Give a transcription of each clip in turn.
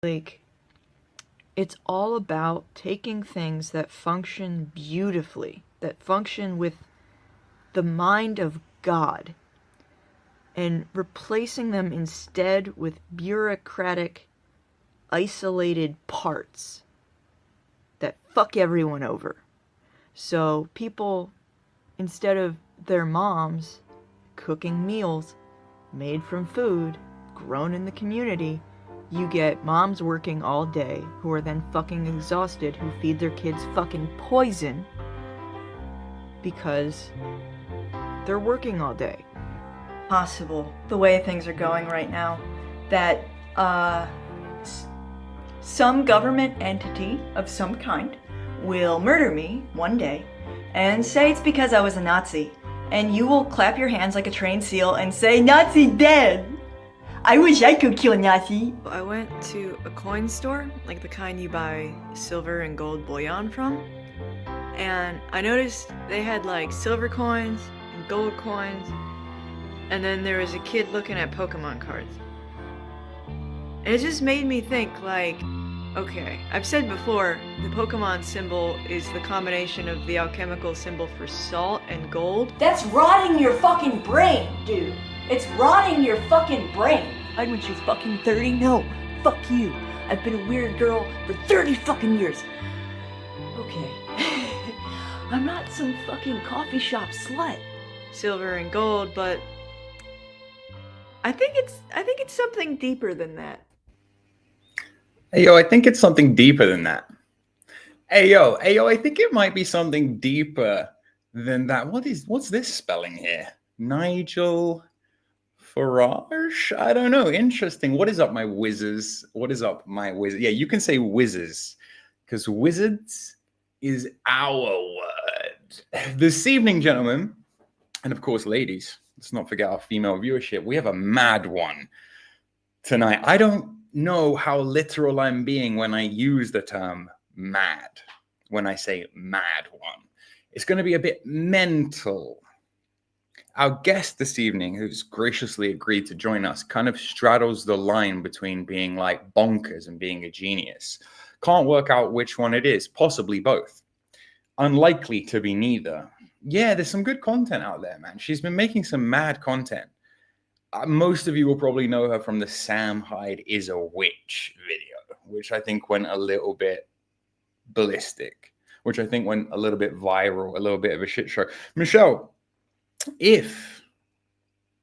Like, it's all about taking things that function beautifully, that function with the mind of God, and replacing them instead with bureaucratic, isolated parts that fuck everyone over. So people, instead of their moms cooking meals made from food grown in the community, you get moms working all day who are then fucking exhausted, who feed their kids fucking poison because they're working all day. Possible, the way things are going right now, that some government entity of some kind will murder me one day and say it's because I was a Nazi, and you will clap your hands like a trained seal and say, "Nazi dead! I wish I could kill a Nazi." I went to a coin store, like the kind you buy silver and gold bullion from, and I noticed they had like silver coins and gold coins, and then there was a kid looking at Pokemon cards. And it just made me think, like, okay, I've said before, the Pokemon symbol is the combination of the alchemical symbol for salt and gold. That's rotting your fucking brain, dude. It's rotting your fucking brain. Hyde when she's fucking 30? No, fuck you. I've been a weird girl for 30 fucking years. Okay. I'm not some fucking coffee shop slut. Silver and gold, but I think it's something deeper than that. Hey, yo, I think it's something deeper than that. Hey, yo, I think it might be something deeper than that. What's this spelling here? Nigel Farage? I don't know. Interesting. What is up, my whizzes? What is up, my wizards? Yeah, you can say whizzes, because wizards is our word. This evening, gentlemen, and of course, ladies, let's not forget our female viewership. We have a mad one tonight. I don't know how literal I'm being when I use the term mad. When I say mad one, it's going to be a bit mental. Our guest this evening, who's graciously agreed to join us, kind of straddles the line between being like bonkers and being a genius. Can't work out which one it is, possibly both. Unlikely to be neither. Yeah, there's some good content out there, man. She's been making some mad content. Most of you will probably know her from the Sam Hyde is a witch video, which I think went a little bit ballistic, which I think went a little bit viral, a little bit of a shit show. Michelle, if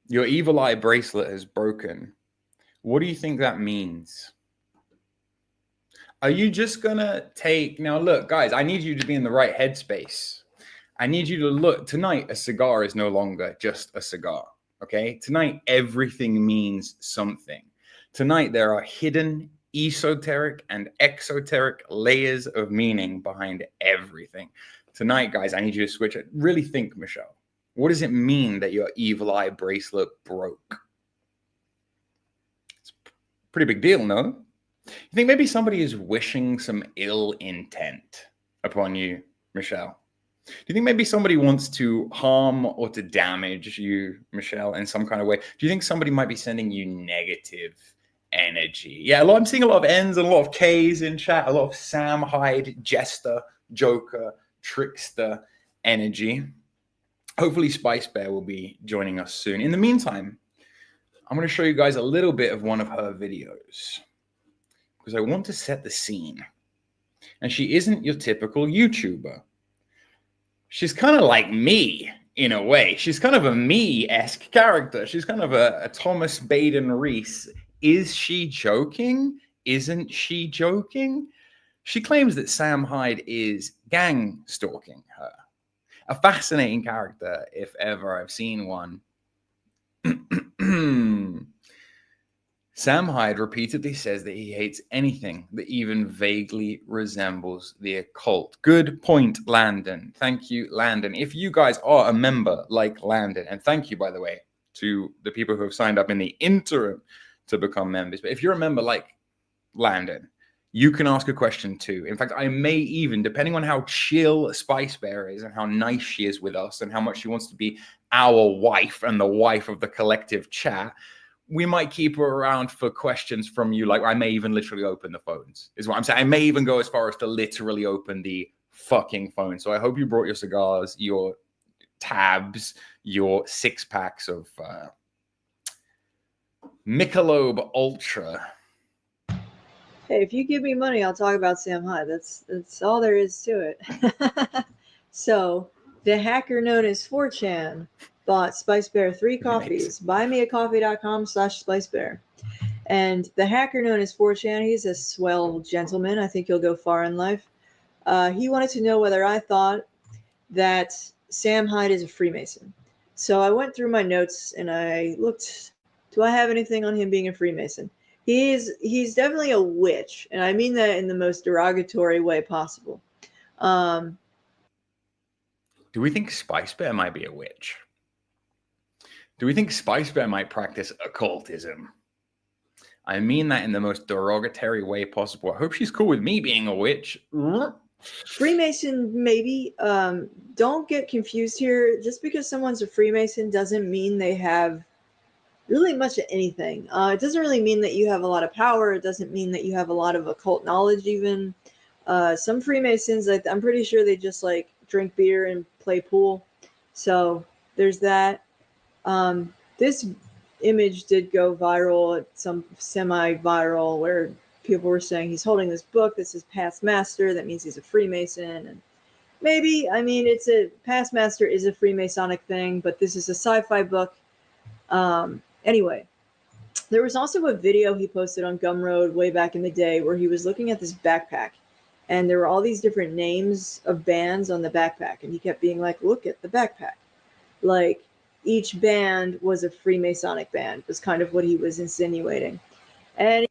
your evil eye bracelet has broken, what do you think that means? Are you just gonna take... Now, look, guys, I need you to be in the right headspace. I need you to look. Tonight, a cigar is no longer just a cigar. Okay, tonight everything means something. Tonight there are hidden, esoteric, and exoteric layers of meaning behind everything. Tonight, guys, I need you to switch it. Really think, Michelle. What does it mean that your evil eye bracelet broke? It's a pretty big deal, no? You think maybe somebody is wishing some ill intent upon you, Michelle? Do you think maybe somebody wants to harm or to damage you, Michelle, in some kind of way? Do you think somebody might be sending you negative energy? Yeah, I'm seeing a lot of N's and a lot of K's in chat, a lot of Sam Hyde, Jester, Joker, Trickster energy. Hopefully Spice Bear will be joining us soon. In the meantime, I'm going to show you guys a little bit of one of her videos because I want to set the scene. And she isn't your typical YouTuber. She's kind of like me in a way. She's kind of a me-esque character. She's kind of a Thomas Baden Reese. Is she joking? Isn't she joking? She claims that Sam Hyde is gang stalking her. A fascinating character, if ever I've seen one. Sam Hyde repeatedly says that he hates anything that even vaguely resembles the occult. Good point, Landon. Thank you, Landon. If you guys are a member like Landon, and thank you, by the way, to the people who have signed up in the interim to become members. But if you're a member like Landon, you can ask a question too. In fact, I may even, depending on how chill Spice Bear is and how nice she is with us and how much she wants to be our wife and the wife of the collective chat, we might keep her around for questions from you. Like, I may even literally open the phones, is what I'm saying. I may even go as far as to literally open the fucking phone. So I hope you brought your cigars, your tabs, your 6-packs of Michelob Ultra. Hey, if you give me money, I'll talk about Sam Hyde. That's all there is to it. So, the hacker known as 4chan bought Spice Bear 3 coffees. Buymeacoffee.com/SpiceBear. And the hacker known as 4chan, he's a swell gentleman. I think he'll go far in life. He wanted to know whether I thought that Sam Hyde is a Freemason. So I went through my notes and I looked, do I have anything on him being a Freemason? He's definitely a witch, and I mean that in the most derogatory way possible. Do we think Spice Bear might be a witch? Do we think Spice Bear might practice occultism? I mean that in the most derogatory way possible. I hope she's cool with me being a witch. Freemason, maybe. Don't get confused here. Just because someone's a Freemason doesn't mean they have really much of anything. It doesn't really mean that you have a lot of power. It doesn't mean that you have a lot of occult knowledge even. Some Freemasons, I'm pretty sure they just like drink beer and play pool. So there's that. This image did go viral, some semi-viral, where people were saying he's holding this book that says past master. That means he's a Freemason. And maybe, I mean, it's a past master is a Freemasonic thing, but this is a sci-fi book. Anyway, there was also a video he posted on Gumroad way back in the day where he was looking at this backpack, and there were all these different names of bands on the backpack, and he kept being like, look at the backpack. Like, each band was a Freemasonic band, was kind of what he was insinuating. And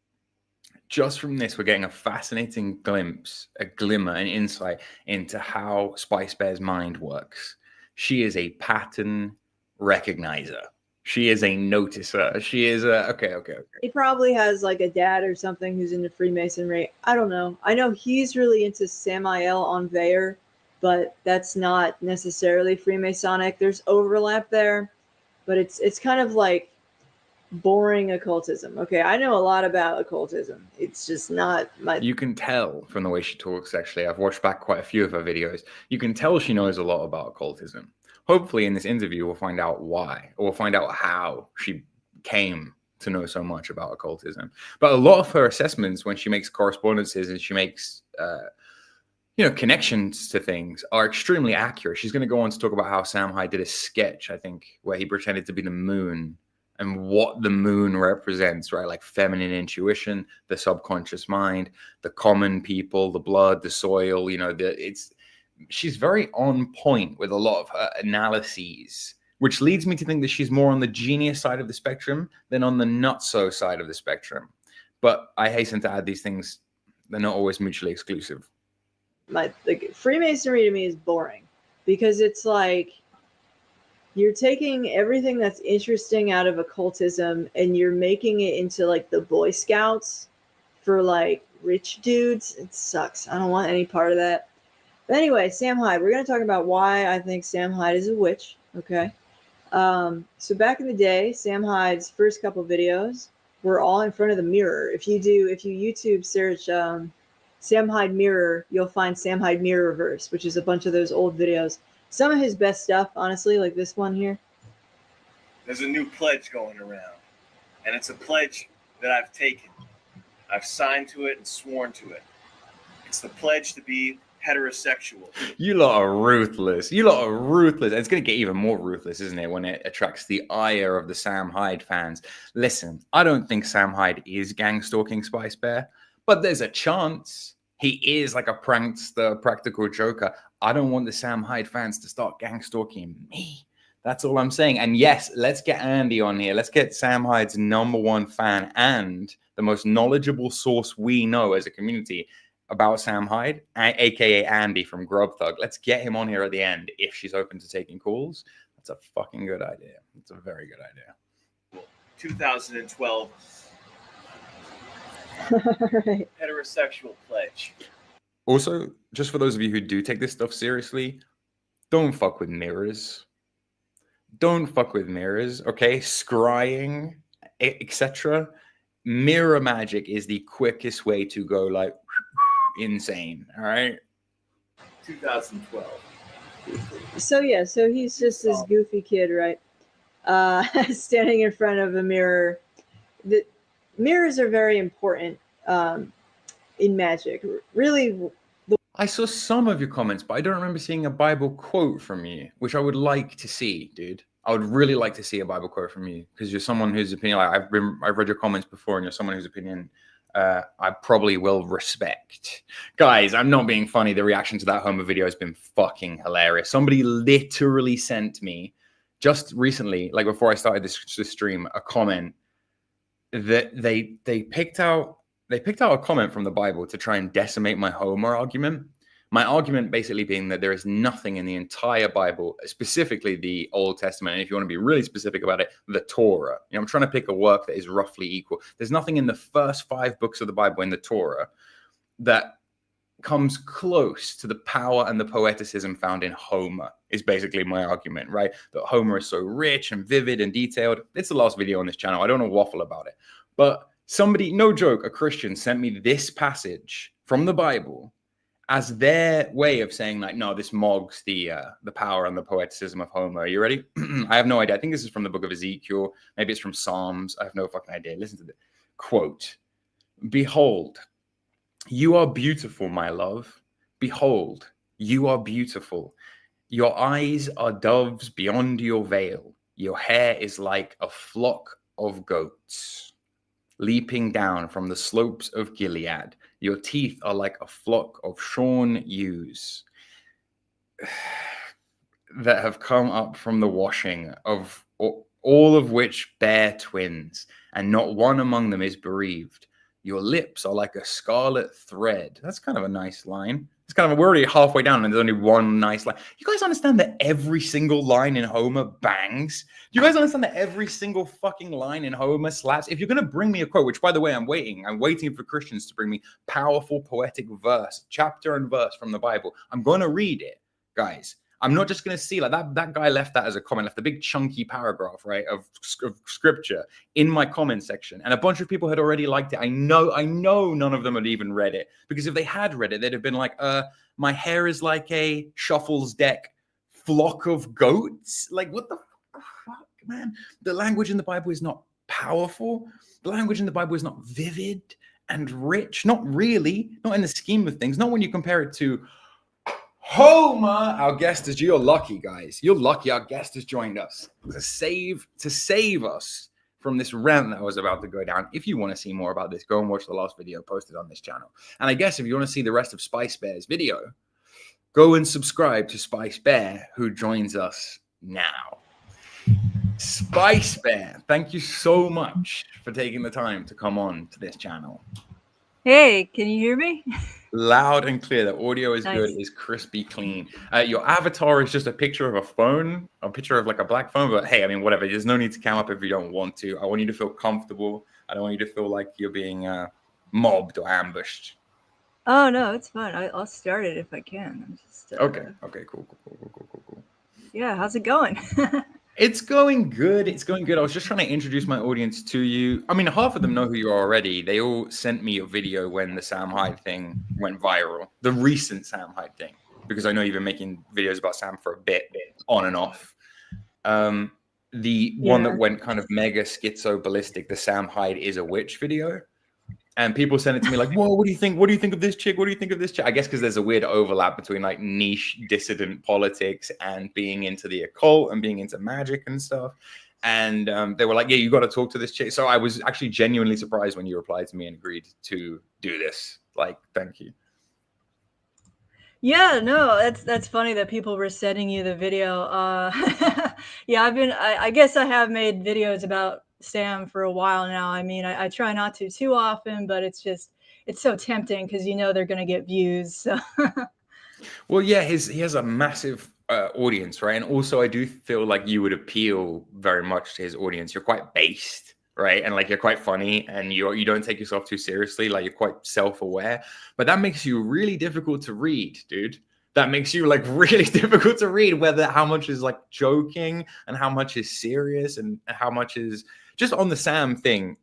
just from this, we're getting a fascinating glimpse, a glimmer, an insight into how Spice Bear's mind works. She is a pattern recognizer. She is a noticer. She is a okay. He probably has like a dad or something who's into Freemasonry. I don't know. I know he's really into Samael Enveyor, but that's not necessarily Freemasonic. There's overlap there, but it's kind of like boring occultism. Okay, I know a lot about occultism. It's just not my. You can tell from the way she talks, actually. I've watched back quite a few of her videos. You can tell she knows a lot about occultism. Hopefully in this interview, we'll find out why, or we'll find out how she came to know so much about occultism. But a lot of her assessments when she makes correspondences and she makes, connections to things are extremely accurate. She's going to go on to talk about how Sam Hyde did a sketch, I think, where he pretended to be the moon and what the moon represents, right? Like feminine intuition, the subconscious mind, the common people, the blood, the soil, she's very on point with a lot of her analyses, which leads me to think that she's more on the genius side of the spectrum than on the not-so side of the spectrum. But I hasten to add these things, they're not always mutually exclusive. Freemasonry to me is boring because it's like you're taking everything that's interesting out of occultism and you're making it into like the Boy Scouts for like rich dudes. It sucks. I don't want any part of that. But anyway, Sam Hyde. We're going to talk about why I think Sam Hyde is a witch. Okay. So back in the day, Sam Hyde's first couple videos were all in front of the mirror. If you YouTube search Sam Hyde mirror, you'll find Sam Hyde Mirrorverse, which is a bunch of those old videos. Some of his best stuff, honestly, like this one here. There's a new pledge going around, and it's a pledge that I've taken. I've signed to it and sworn to it. It's the pledge to be heterosexual. You lot are ruthless. And it's going to get even more ruthless, isn't it, when it attracts the ire of the Sam Hyde fans. Listen, I don't think Sam Hyde is gang-stalking Spice Bear, but there's a chance. He is like a prankster, practical joker. I don't want the Sam Hyde fans to start gang-stalking me. That's all I'm saying. And yes, let's get Andy on here. Let's get Sam Hyde's #1 fan and the most knowledgeable source we know as a community about Sam Hyde, aka Andy from Grub Thug. Let's get him on here at the end if she's open to taking calls. That's a fucking good idea. It's a very good idea. 2012 Right. heterosexual pledge. Also, just for those of you who do take this stuff seriously, don't fuck with mirrors. Don't fuck with mirrors, okay? Scrying etc. Mirror magic is the quickest way to go like insane. All right. 2012. So yeah, so he's just this goofy kid, right? Standing in front of a mirror. The mirrors are very important in magic. Really, I saw some of your comments, but I don't remember seeing a Bible quote from you, which I would like to see, dude. I would really like to see a Bible quote from you because you're someone whose opinion I've read your comments before, and you're someone whose opinion I probably will respect. Guys, I'm not being funny. The reaction to that Homer video has been fucking hilarious. Somebody literally sent me just recently, like before I started this stream, a comment that they picked out a comment from the Bible to try and decimate my Homer argument. My argument basically being that there is nothing in the entire Bible, specifically the Old Testament, and if you want to be really specific about it, the Torah. You know, I'm trying to pick a work that is roughly equal. There's nothing in the first 5 books of the Bible in the Torah that comes close to the power and the poeticism found in Homer, is basically my argument, right? That Homer is so rich and vivid and detailed. It's the last video on this channel. I don't want to waffle about it. But somebody, no joke, a Christian sent me this passage from the Bible as their way of saying, like, no, this mogs the power and the poeticism of Homer. Are you ready? I have no idea. I think this is from the book of Ezekiel. Maybe it's from Psalms. I have no fucking idea. Listen to this. Quote, "Behold, you are beautiful, my love. Behold, you are beautiful. Your eyes are doves beyond your veil. Your hair is like a flock of goats leaping down from the slopes of Gilead. Your teeth are like a flock of shorn ewes that have come up from the washing of all of which bear twins, and not one among them is bereaved. Your lips are like a scarlet thread." That's kind of a nice line. It's kind of, we're already halfway down and there's only one nice line. You guys understand that every single line in Homer bangs? Do you guys understand that every single fucking line in Homer slaps? If you're going to bring me a quote, which by the way, I'm waiting for Christians to bring me powerful poetic verse, chapter and verse from the Bible. I'm going to read it, guys. I'm not just going to see like that guy left that as a comment, left a big chunky paragraph, right, of scripture in my comment section. And a bunch of people had already liked it. I know none of them had even read it, because if they had read it, they'd have been like, my hair is like a shuffles deck flock of goats. Like, what the fuck, man? The language in the Bible is not powerful. The language in the Bible is not vivid and rich. Not really. Not in the scheme of things. Not when you compare it to Homer. Our guest is, you're lucky, guys. You're lucky our guest has joined us to save us from this rant that I was about to go down. If you want to see more about this, go and watch the last video posted on this channel. And I guess if you want to see the rest of Spice Bear's video, go and subscribe to Spice Bear, who joins us now. Spice Bear, thank you so much for taking the time to come on to this channel. Hey, can you hear me? Loud and clear. The audio is Nice. good, is crispy clean. Your avatar is just a picture of a phone, a picture of like a black phone, but hey, I mean, whatever. There's no need to cam up if you don't want to. I want you to feel comfortable. I don't want you to feel like you're being mobbed or ambushed. Oh no, it's fine. I'll start it if I can. I'm just Okay, cool. Yeah, how's it going? It's going good. I was just trying to introduce my audience to you. I mean, half of them know who you are already. They all sent me a video when the Sam Hyde thing went viral, the recent Sam Hyde thing, because I know you've been making videos about Sam for a bit, on and off. The one that went kind of mega schizo ballistic, the Sam Hyde is a witch video. And people send it to me like, whoa, what do you think? What do you think of this chick? What do you think of this chick? I guess because there's a weird overlap between like niche dissident politics and being into the occult and being into magic and stuff. And they were like, yeah, you got to talk to this chick. So I was actually genuinely surprised when you replied to me and agreed to do this. Like, thank you. Yeah, no, that's funny that people were sending you the video. Yeah, I guess I have made videos about Sam for a while now. I mean, I try not to too often, but it's so tempting because they're going to get views. So. Well, yeah, he has a massive audience, right? And also I do feel like you would appeal very much to his audience. You're quite based, right? And like, you're quite funny and you don't take yourself too seriously. Like, you're quite self-aware, but that makes you really difficult to read, dude. That makes you like really difficult to read, how much is like joking and how much is serious and how much is just on the Sam thing,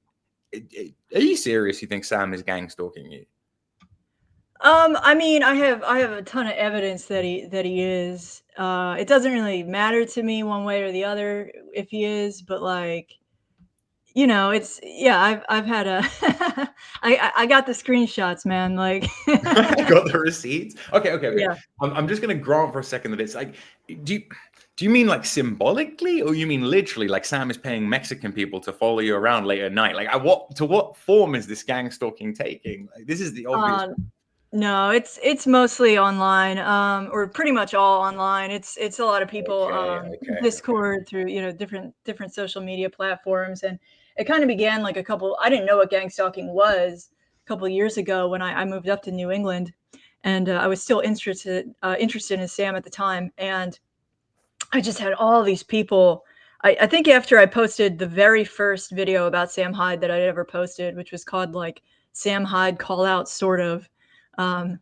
are you serious? You think Sam is gang stalking you? I mean, I have a ton of evidence that he is. It doesn't really matter to me one way or the other if he is, but like, you know, it's yeah. I've had a I got the screenshots, man. Like, I got the receipts. Okay. yeah. I'm just gonna grant for a second that it's like, do you mean like symbolically, or you mean literally, like Sam is paying Mexican people to follow you around late at night? Like, what form is this gang stalking taking? Like, this is the obvious. No, it's mostly online, or pretty much all online. It's a lot of people, Okay. Discord, through, you know, different social media platforms, and it kind of began like I didn't know what gang stalking was a couple of years ago when I moved up to New England, and I was still interested in Sam at the time, and I just had all these people. I think after I posted the very first video about Sam Hyde that I'd ever posted, which was called like Sam Hyde Call Out, sort of,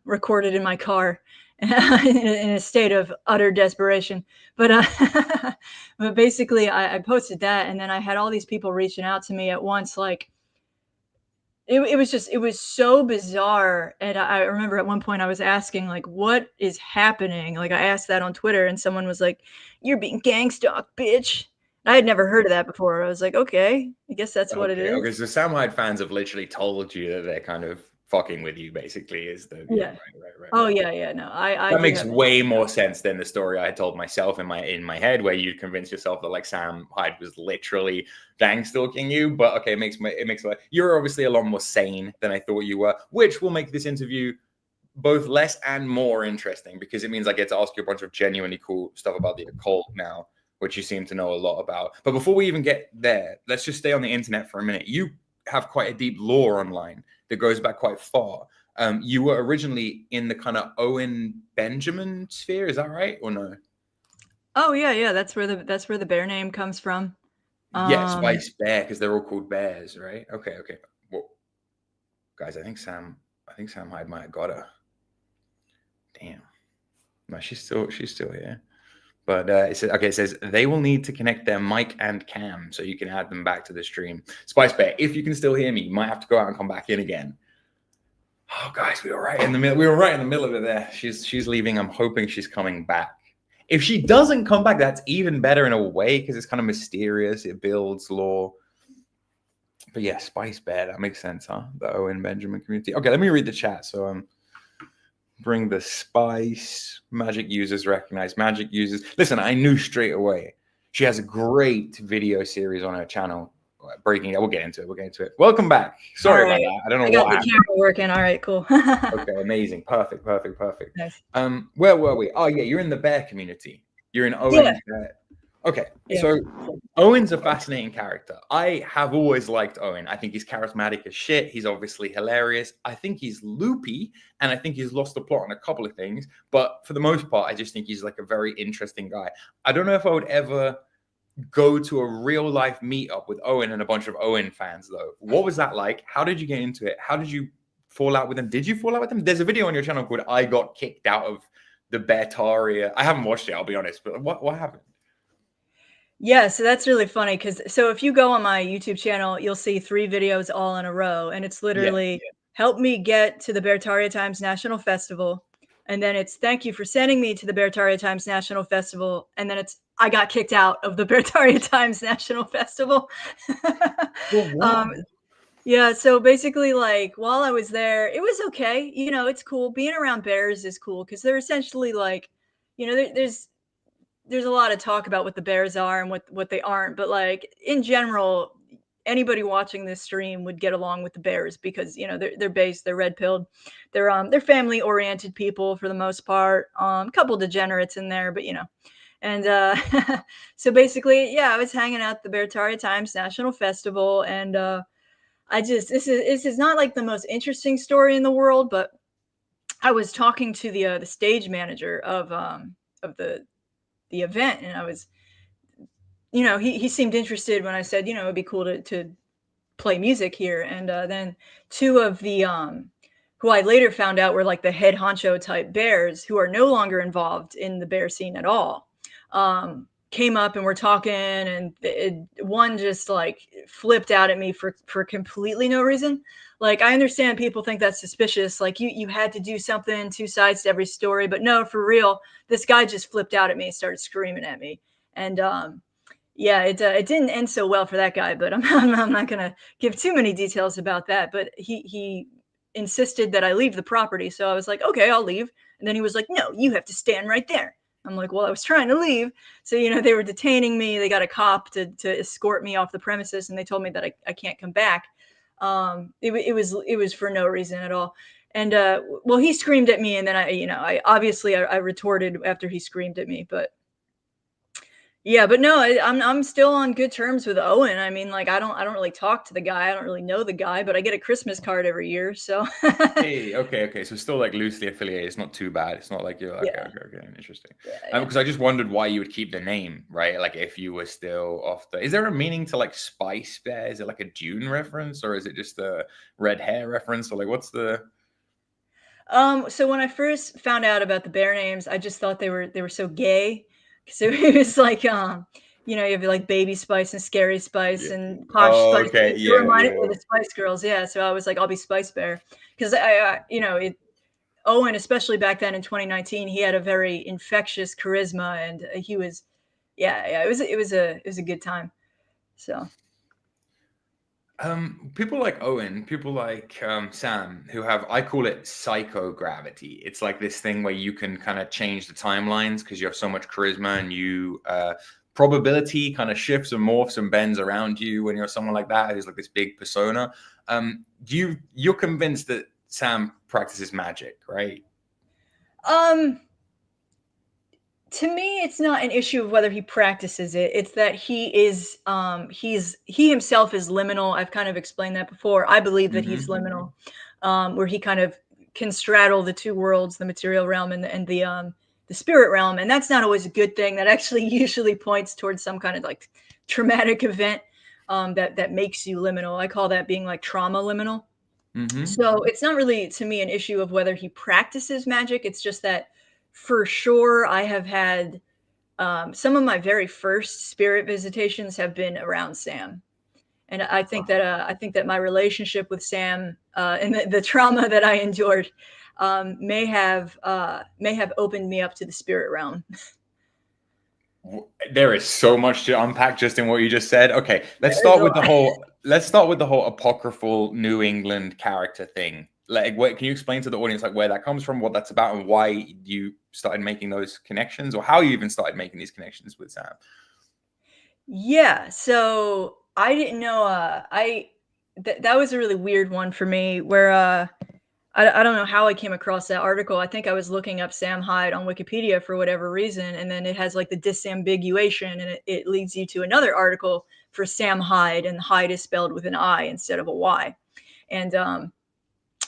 recorded in my car in a state of utter desperation. But but basically, I posted that, and then I had all these people reaching out to me at once. Like, it was so bizarre. And I remember at one point I was asking, like, what is happening? Like, I asked that on Twitter, and someone was like, "You're being gang stalked, bitch." I had never heard of that before. I was like, okay, I guess that's what it is. Okay, so Sam Hyde fans have literally told you that they're kind of fucking with you, basically, is the Yeah. right. Oh yeah. No, I That do makes have way more sense than the story I told myself in my head, where you convince yourself that like Sam Hyde was literally gang stalking you. But okay, it makes you're obviously a lot more sane than I thought you were, which will make this interview both less and more interesting, because it means I get to ask you a bunch of genuinely cool stuff about the occult now, which you seem to know a lot about. But before we even get there, let's just stay on the internet for a minute. You have quite a deep lore online that goes back quite far. You were originally in the kind of Owen Benjamin sphere, is that right, or no? Oh yeah. That's where the bear name comes from. Yes, Spice Bear, because they're all called bears, right? Okay. Well, guys, I think Sam Hyde might have got her. Damn. No, she's still here. But it says they will need to connect their mic and cam so you can add them back to the stream. Spice Bear, if you can still hear me, you might have to go out and come back in again. Oh, guys, we were right in the middle. We were right in the middle of it there. She's leaving. I'm hoping she's coming back. If she doesn't come back, that's even better in a way, because it's kind of mysterious. It builds lore. But yeah, Spice Bear, that makes sense, huh? The Owen Benjamin community. Okay, let me read the chat. So bring the spice. Magic users recognize magic users. Listen, I knew straight away. She has a great video series on her channel. Breaking it. We'll get into it. Welcome back. Sorry about that. I don't know what happened. The camera working. All right, cool. Okay, amazing. Perfect. Nice. Where were we? Oh yeah, you're in the bear community. You're in Owen's bear. Okay, Yeah. So Owen's a fascinating character. I have always liked Owen. I think he's charismatic as shit. He's obviously hilarious. I think he's loopy, and I think he's lost the plot on a couple of things. But for the most part, I just think he's like a very interesting guy. I don't know if I would ever go to a real life meetup with Owen and a bunch of Owen fans, though. What was that like? How did you get into it? How did you fall out with them? Did you fall out with them? There's a video on your channel called "I Got Kicked Out of the Beartaria." I haven't watched it, I'll be honest, but what happened? Yeah, so that's really funny, because if you go on my YouTube channel, you'll see 3 videos all in a row, and it's literally help me get to the Beartaria Times National Festival, and then it's thank you for sending me to the Beartaria Times National Festival, and then it's I got kicked out of the Beartaria Times National Festival. Yeah, so basically, like, while I was there, it was okay. You know, it's cool. Being around bears is cool, because they're essentially like, you know, there's a lot of talk about what the bears are and what they aren't, but like in general, anybody watching this stream would get along with the bears, because you know they're based, they're red-pilled, they're family-oriented people for the most part. A couple degenerates in there, but you know, and so basically, yeah, I was hanging out at the Beartaria Times National Festival, and this is not like the most interesting story in the world, but I was talking to the stage manager of the event, and I was, you know, he seemed interested when I said, you know, it'd be cool to play music here. And then 2 of the who I later found out were like the head honcho type bears, who are no longer involved in the bear scene at all, came up and we're talking, and one just like flipped out at me for completely no reason. Like, I understand people think that's suspicious, like you had to do something, two sides to every story, but no, for real, this guy just flipped out at me and started screaming at me. And yeah, it didn't end so well for that guy, but I'm not gonna give too many details about that. But he insisted that I leave the property, so I was like, okay, I'll leave. And then he was like, no, you have to stand right there. I'm like, well, I was trying to leave. So, they were detaining me. They got a cop to escort me off the premises, and they told me that I can't come back. It was for no reason at all. And well, he screamed at me, and then I obviously I retorted after he screamed at me. But yeah, but no, I'm still on good terms with Owen. I mean, like, I don't really talk to the guy. I don't really know the guy, but I get a Christmas card every year. So Hey, okay. So still like loosely affiliated. It's not too bad. It's not like you're like, yeah, okay, interesting. yeah. Because I just wondered why you would keep the name, right? Like if you were still off the. Is there a meaning to like Spice Bear? Is it like a Dune reference, or is it just a red hair reference, or like what's the? So when I first found out about the bear names, I just thought they were so gay. So it was like, you have like Baby Spice and Scary Spice Yeah. and Posh Oh, Spice. okay. It Yeah. reminded me of the Spice Girls. Yeah. So I was like, I'll be Spice Bear, because Owen, especially back then in 2019, he had a very infectious charisma, and he was, yeah. It was a good time. So. People like Owen, people like Sam, who have, I call it psychogravity. It's like this thing where you can kind of change the timelines because you have so much charisma, and you probability kind of shifts and morphs and bends around you when you're someone like that who's like this big persona. You're convinced that Sam practices magic, right? To me, it's not an issue of whether he practices it. It's that he himself is liminal. I've kind of explained that before. I believe that he's liminal, where he kind of can straddle the two worlds, the material realm and the spirit realm. And that's not always a good thing. That actually usually points towards some kind of like traumatic event that makes you liminal. I call that being like trauma liminal. So it's not really, to me, an issue of whether he practices magic. It's just that, for sure, I have had some of my very first spirit visitations have been around Sam, and I think that my relationship with Sam and the trauma that I endured may have opened me up to the spirit realm. There is so much to unpack just in what you just said. Okay, let's start with the whole apocryphal New England character thing. Like, can you explain to the audience like where that comes from, what that's about, and why you started making those connections, or how you even started making these connections with Sam? Yeah, so I didn't know. That was a really weird one for me, where I don't know how I came across that article. I think I was looking up Sam Hyde on Wikipedia for whatever reason, and then it has like the disambiguation, and it leads you to another article for Sam Hyde, and Hyde is spelled with an I instead of a Y. And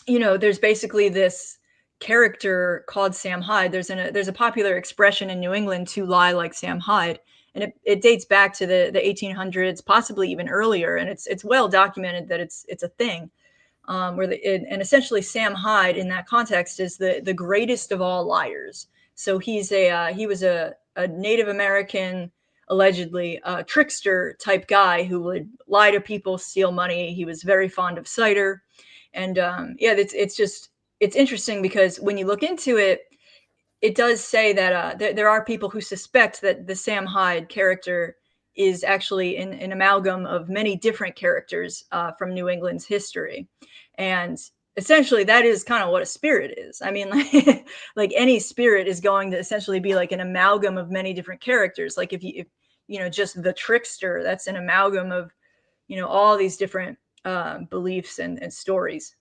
there's basically this character called Sam Hyde. There's a popular expression in New England to lie like Sam Hyde, and it dates back to the 1800s, possibly even earlier, and it's well documented that it's a thing. And essentially Sam Hyde in that context is the greatest of all liars. So he was a Native American, allegedly trickster type guy who would lie to people, steal money. He was very fond of cider, and it's interesting because when you look into it, it does say that there are people who suspect that the Sam Hyde character is actually an amalgam of many different characters from New England's history. And essentially that is kind of what a spirit is. I mean, like any spirit is going to essentially be like an amalgam of many different characters. Like if just the trickster, that's an amalgam of, all these different beliefs and stories.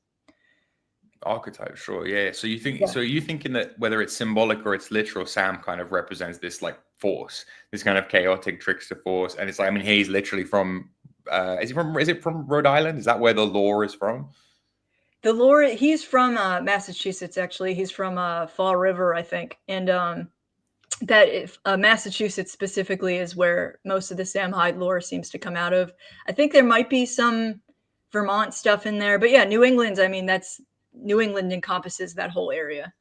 Archetype, sure, yeah. So you think, so are you thinking that whether it's symbolic or it's literal, Sam kind of represents this like force, this kind of chaotic trickster force, and it's like, I mean, he's literally from. Is it from Rhode Island? Is that where the lore is from? The lore, he's from Massachusetts. Actually, he's from Fall River, I think, and Massachusetts specifically is where most of the Sam Hyde lore seems to come out of. I think there might be some Vermont stuff in there, but yeah, New England. I mean, New England encompasses that whole area.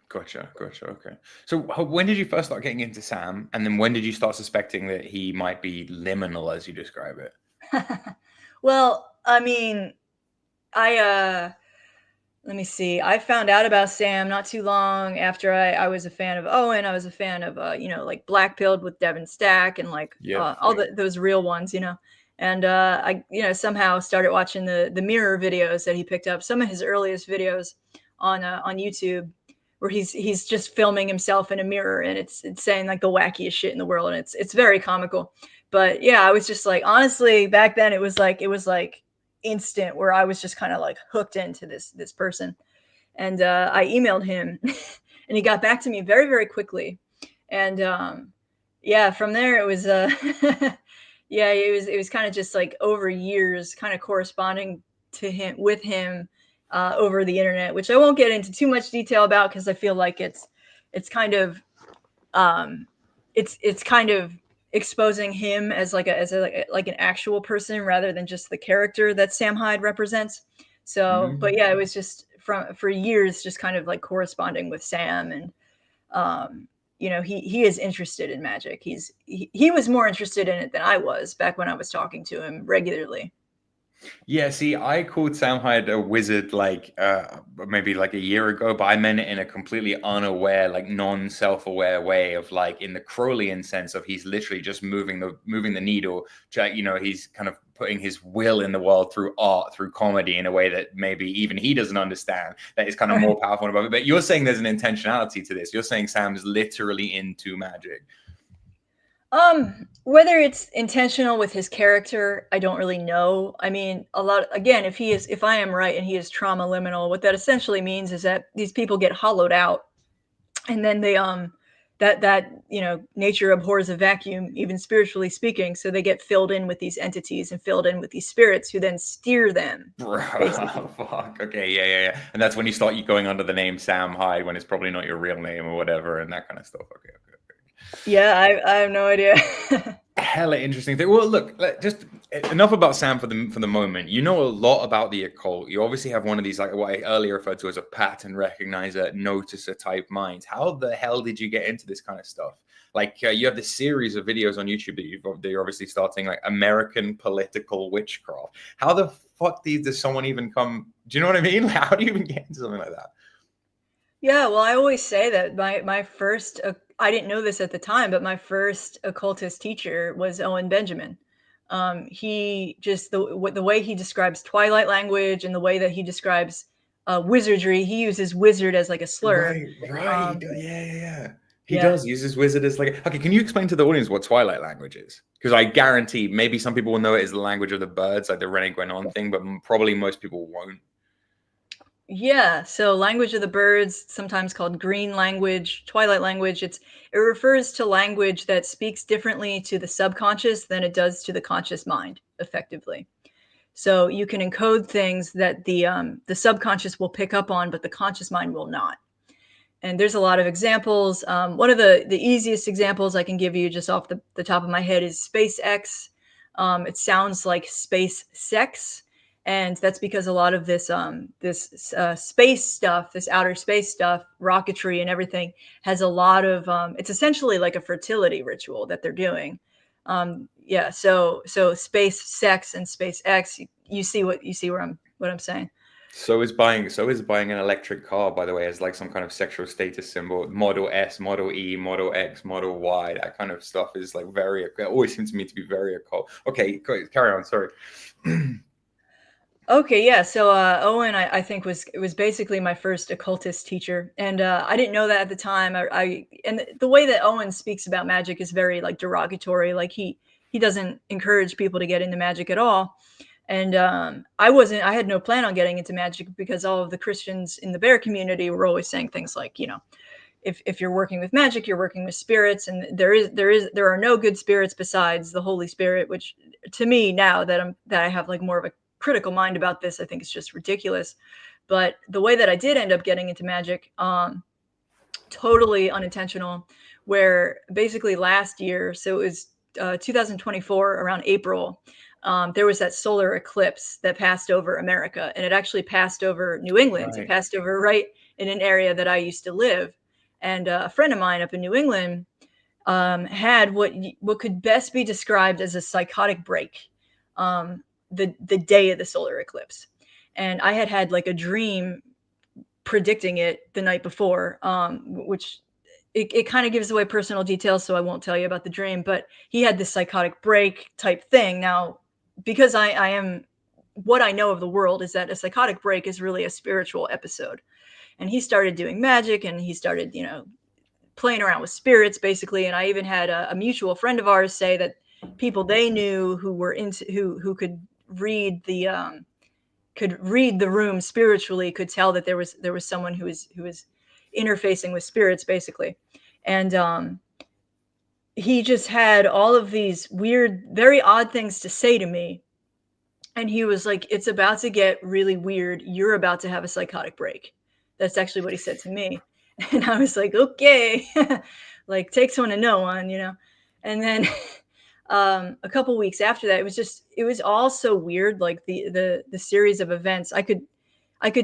Gotcha. Okay. So when did you first start getting into Sam, and then when did you start suspecting that he might be liminal, as you describe it? Well, I mean, I let me see. I found out about Sam not too long after I was a fan of Owen. I was a fan of like Black Pilled with Devin Stack and like all those real ones, And I somehow started watching the mirror videos that he picked up, some of his earliest videos on YouTube, where he's just filming himself in a mirror, and it's saying like the wackiest shit in the world, and it's very comical. But yeah, I was just like, honestly, back then it was like instant, where I was just kind of like hooked into this person. And I emailed him and he got back to me very, very quickly. And yeah, from there it was yeah, it was kind of just like over years kind of corresponding to him with him over the internet, which I won't get into too much detail about, because I feel like it's kind of it's kind of exposing him as like an actual person rather than just the character that Sam Hyde represents. So, but yeah, it was just for years just kind of like corresponding with Sam, and he is interested in magic. He was more interested in it than I was back when I was talking to him regularly. Yeah, see, I called Sam Hyde a wizard like maybe like a year ago, but I meant it in a completely unaware, like non-self-aware way of like in the Crowleyan sense of he's literally just moving the needle. He's kind of putting his will in the world through art, through comedy in a way that maybe even he doesn't understand. That is kind of more powerful above it. But you're saying there's an intentionality to this. You're saying Sam's literally into magic. Whether it's intentional with his character, I don't really know. I mean, again, if I am right and he is trauma liminal, what that essentially means is that these people get hollowed out, and then they that nature abhors a vacuum, even spiritually speaking, so they get filled in with these entities and filled in with these spirits who then steer them. Fuck. Okay, yeah. And that's when you start going under the name Sam Hyde, when it's probably not your real name or whatever, and that kind of stuff. Okay. Yeah, I have no idea. Hella interesting thing. Well, look, just enough about Sam for the moment. You know a lot about the occult. You obviously have one of these, like what I earlier referred to as a pattern recognizer, noticer type mind. How the hell did you get into this kind of stuff? Like you have this series of videos on YouTube that you're obviously starting, like American political witchcraft. How the fuck does someone even come? Do you know what I mean? Like, how do you even get into something like that? Yeah, well, I always say that my first, I didn't know this at the time, but my first occultist teacher was Owen Benjamin. He just, the way he describes Twilight language and the way that he describes wizardry, he uses wizard as like a slur. Right. Yeah. He does use his wizard as like, okay, can you explain to the audience what Twilight language is? Because I guarantee maybe some people will know it as the language of the birds, like the René thing, but probably most people won't. Yeah, so language of the birds, sometimes called green language, Twilight language, it refers to language that speaks differently to the subconscious than it does to the conscious mind, effectively. So you can encode things that the subconscious will pick up on, but the conscious mind will not. And there's a lot of examples. One of the easiest examples I can give you just off the top of my head is SpaceX. It sounds like space sex. And that's because a lot of this space stuff, this outer space stuff, rocketry and everything, has a lot of it's essentially like a fertility ritual that they're doing. So space sex and space X, you see what I'm saying. So is buying an electric car, by the way, as like some kind of sexual status symbol. Model S, Model E, Model X, Model Y, that kind of stuff is like it always seems to me to be very occult. Okay, carry on. Sorry. Okay, yeah. So Owen, I think was basically my first occultist teacher, and I didn't know that at the time. And the way that Owen speaks about magic is very like derogatory. Like he doesn't encourage people to get into magic at all. And I had no plan on getting into magic, because all of the Christians in the bear community were always saying things like, if you're working with magic, you're working with spirits, and there are no good spirits besides the Holy Spirit, which to me, now that I have like more of a critical mind about this, I think it's just ridiculous. But the way that I did end up getting into magic, totally unintentional, where basically last year, so it was 2024 around April, there was that solar eclipse that passed over America, and it actually passed over New England. Right. It passed over right in an area that I used to live. And a friend of mine up in New England had what could best be described as a psychotic break the day of the solar eclipse. And I had like a dream predicting it the night before, which it kind of gives away personal details, so I won't tell you about the dream. But he had this psychotic break type thing. Now, because I am, what I know of the world is that a psychotic break is really a spiritual episode. And he started doing magic, and he started, playing around with spirits, basically. And I even had a mutual friend of ours say that people they knew who were into who could read the room spiritually could tell that there was someone who was interfacing with spirits, basically. And he just had all of these weird, very odd things to say to me. And he was like, "It's about to get really weird. You're about to have a psychotic break." That's actually what he said to me. And I was like, "Okay." Like, takes one to know one, And then a couple weeks after that, it was all so weird. Like the series of events, I could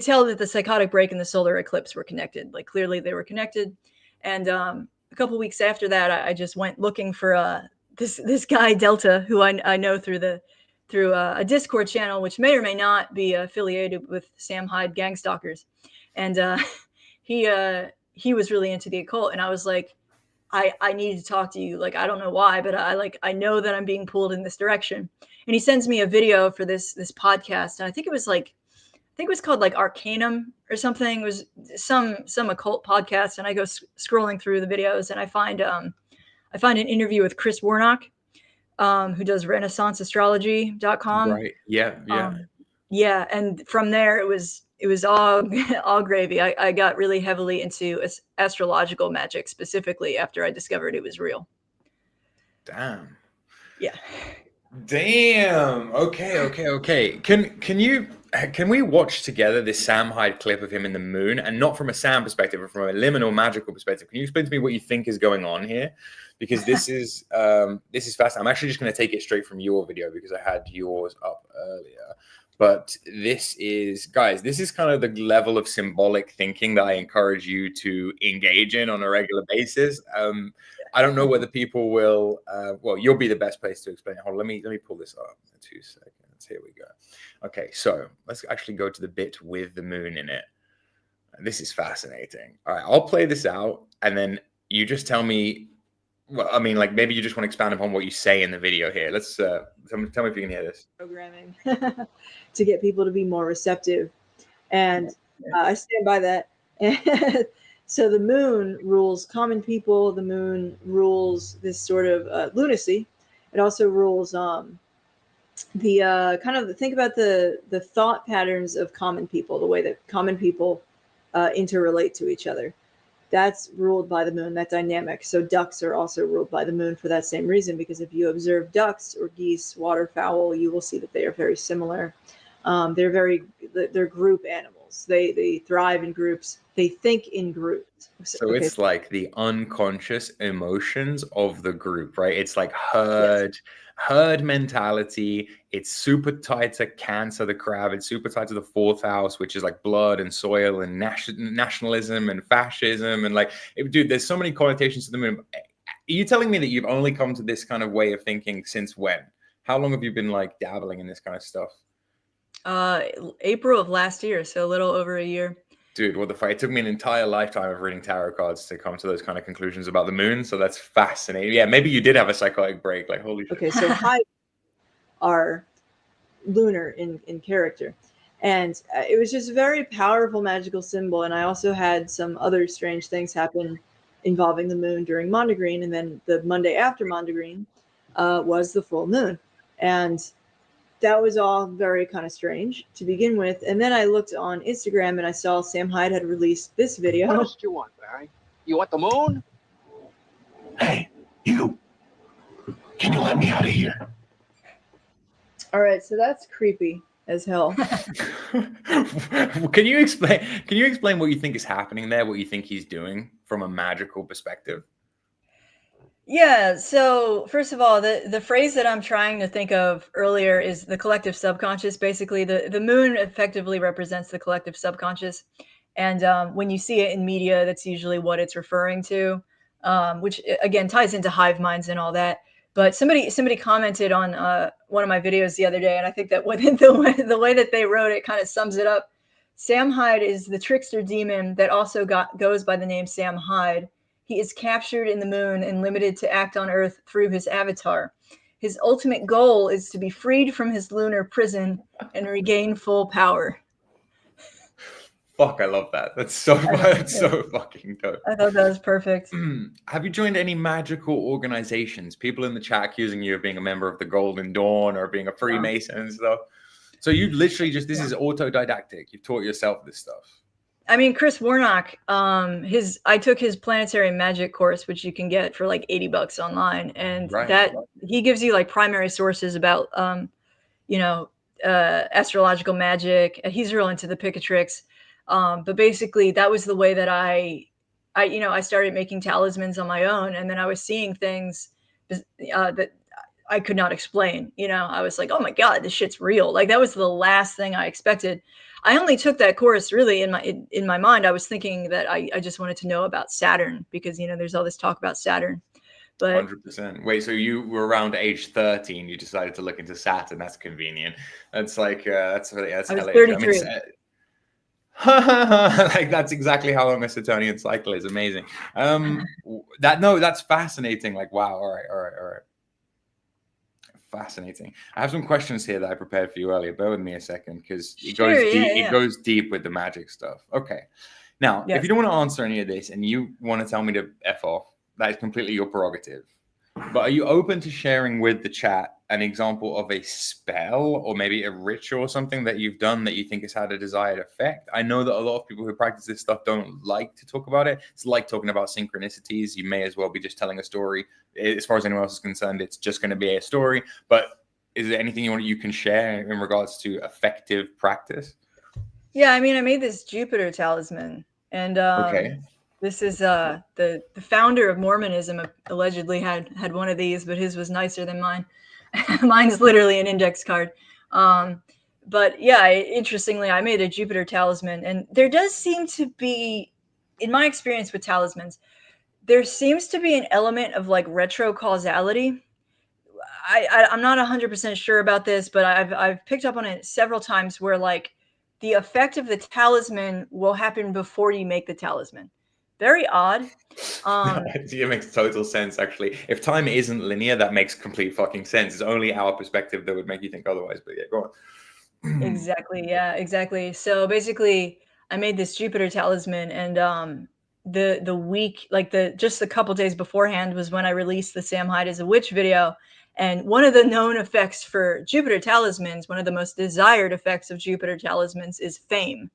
tell that the psychotic break and the solar eclipse were connected. Like, clearly they were connected. And a couple weeks after that, I just went looking for this guy Delta, who I know through a Discord channel, which may or may not be affiliated with Sam Hyde Gangstalkers. And he was really into the occult, and I was like, I need to talk to you. Like, I don't know why, but I know that I'm being pulled in this direction. And he sends me a video for this podcast, and I think it was called like Arcanum or something. It was some occult podcast, and I go scrolling through the videos, and I find an interview with Chris Warnock, who does RenaissanceAstrology.com. Right. Yeah. Yeah. Yeah, and from there it was all gravy. I got really heavily into astrological magic, specifically after I discovered it was real. Damn. Yeah. Damn. Okay. Can we watch together this Sam Hyde clip of him in the moon, and not from a Sam perspective, but from a liminal magical perspective? Can you explain to me what you think is going on here? Because this is fascinating. I'm actually just going to take it straight from your video because I had yours up earlier. But this is kind of the level of symbolic thinking that I encourage you to engage in on a regular basis. I don't know whether people will. Well, you'll be the best place to explain it. Hold on, let me pull this up in 2 seconds. Here we go. Okay, so let's actually go to the bit with the moon in it. This is fascinating. All right, I'll play this out, and then you just tell me. Well, I mean, like, maybe you just want to expand upon what you say in the video here. Let's tell me if you can hear this. Programming to get people to be more receptive, and I stand by that. So the moon rules common people. The moon rules this sort of lunacy. It also rules the kind of think about the thought patterns of common people, the way that common people interrelate to each other. That's ruled by the moon, that dynamic. So ducks are also ruled by the moon for that same reason, because if you observe ducks or geese, waterfowl, you will see that they are very similar. They're group animals. They thrive in groups. They think in groups. So okay. It's like the unconscious emotions of the group, right? It's like herd mentality. It's super tied to Cancer, the crab. It's super tied to the 4th house, which is like blood and soil and nationalism and fascism. And like, dude, there's so many connotations to the moon. Are you telling me that you've only come to this kind of way of thinking since when? How long have you been like dabbling in this kind of stuff? April of last year, so a little over a year. Dude, what the fuck? It took me an entire lifetime of reading tarot cards to come to those kind of conclusions about the moon. So that's fascinating. Yeah, maybe you did have a psychotic break. Like, holy shit. Okay, so Hyde are lunar in character. And it was just a very powerful magical symbol. And I also had some other strange things happen involving the moon during Mondegreen. And then the Monday after Mondegreen was the full moon. And that was all very kind of strange to begin with. And then I looked on Instagram and I saw Sam Hyde had released this video. What else do you want, Barry? You want the moon? Hey, you. Can you let me out of here? All right, so that's creepy as hell. Can you explain what you think is happening there, what you think he's doing from a magical perspective? Yeah, so first of all, the phrase that I'm trying to think of earlier is the collective subconscious. Basically, the moon effectively represents the collective subconscious. And when you see it in media, that's usually what it's referring to, which again ties into hive minds and all that. But somebody commented on one of my videos the other day, and I think that the way that they wrote it kind of sums it up. Sam Hyde is the trickster demon that also goes by the name Sam Hyde. He is captured in the moon and limited to act on Earth through his avatar. His ultimate goal is to be freed from his lunar prison and regain full power. Fuck, I love that. That's so fucking dope. I thought that was perfect. Have you joined any magical organizations? People in the chat accusing you of being a member of the Golden Dawn or being a Freemason and stuff. So you literally just, this is autodidactic. You've taught yourself this stuff. I mean, Chris Warnock, I took his planetary magic course, which you can get for like $80 online. And that he gives you like primary sources about, astrological magic. He's real into the Picatrix. But basically that was the way that I started making talismans on my own. And then I was seeing things that I could not explain. I was like, oh my God, this shit's real. Like that was the last thing I expected. I only took that course really in my mind. I was thinking that I just wanted to know about Saturn because, there's all this talk about Saturn. But 100%. Wait, so you were around age 13, you decided to look into Saturn. That's convenient. That's like, that's hilarious. I was 33. Like that's exactly how long a Saturnian cycle is. Amazing. That's fascinating. Like, wow. All right. Fascinating. I have some questions here that I prepared for you earlier. Bear with me a second because it goes deep. It goes deep with the magic stuff. Okay. Now, if you don't want to answer any of this and you want to tell me to F off, that is completely your prerogative. But are you open to sharing with the chat an example of a spell or maybe a ritual or something that you've done that you think has had a desired effect? I know that a lot of people who practice this stuff don't like to talk about it. It's like talking about synchronicities. You may as well be just telling a story. As far as anyone else is concerned, it's just going to be a story. But is there anything you can share in regards to effective practice? Yeah, I mean, I made this Jupiter talisman. And this is the founder of Mormonism allegedly had one of these, but his was nicer than mine. Mine's literally an index card. But yeah, interestingly, I made a Jupiter talisman, and there does seem to be, in my experience with talismans, there seems to be an element of like retro causality. I'm not 100% sure about this, but I've picked up on it several times where like the effect of the talisman will happen before you make the talisman. Very odd. It makes total sense, actually. If time isn't linear, that makes complete fucking sense. It's only our perspective that would make you think otherwise. But yeah, go on. Exactly. Yeah, exactly. So basically, I made this Jupiter talisman, and the week, like just a couple days beforehand, was when I released the Sam Hyde as a Witch video. And one of the known effects for Jupiter talismans, one of the most desired effects of Jupiter talismans, is fame.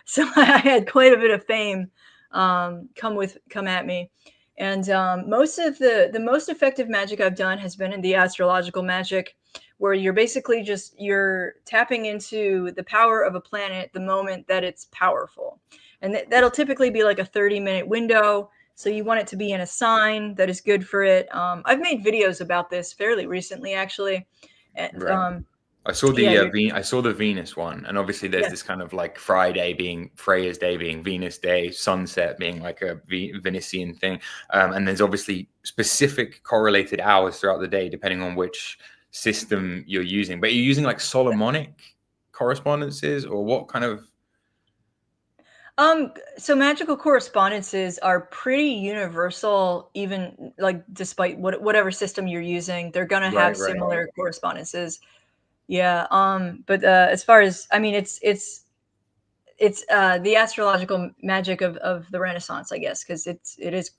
So I had quite a bit of fame come at me. And most of the most effective magic I've done has been in the astrological magic, where you're basically you're tapping into the power of a planet the moment that it's powerful. And that'll typically be like a 30-minute window. So you want it to be in a sign that is good for it. I've made videos about this fairly recently, actually. And, I saw the Venus one, and obviously there's this kind of like Friday being Freya's day, being Venus day, sunset being like a Venusian thing, and there's obviously specific correlated hours throughout the day depending on which system you're using. But you're using like Solomonic correspondences, or what kind of? So magical correspondences are pretty universal, even like despite whatever system you're using, they're gonna have similar correspondences. Yeah. But as far as, I mean, it's the astrological magic of the Renaissance, I guess, because it is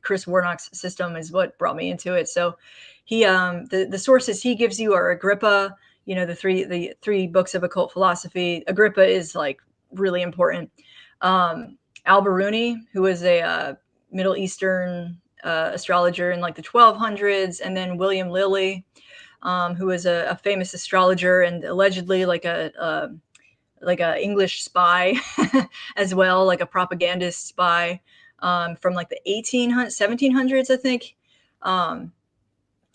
Chris Warnock's system is what brought me into it. So he the sources he gives you are Agrippa, the three books of occult philosophy. Agrippa is like really important. Al-Biruni, who was a Middle Eastern astrologer in like the 1200s, and then William Lilly, who was a famous astrologer and allegedly like a English spy as well, like a propagandist spy from like the 1700s, I think.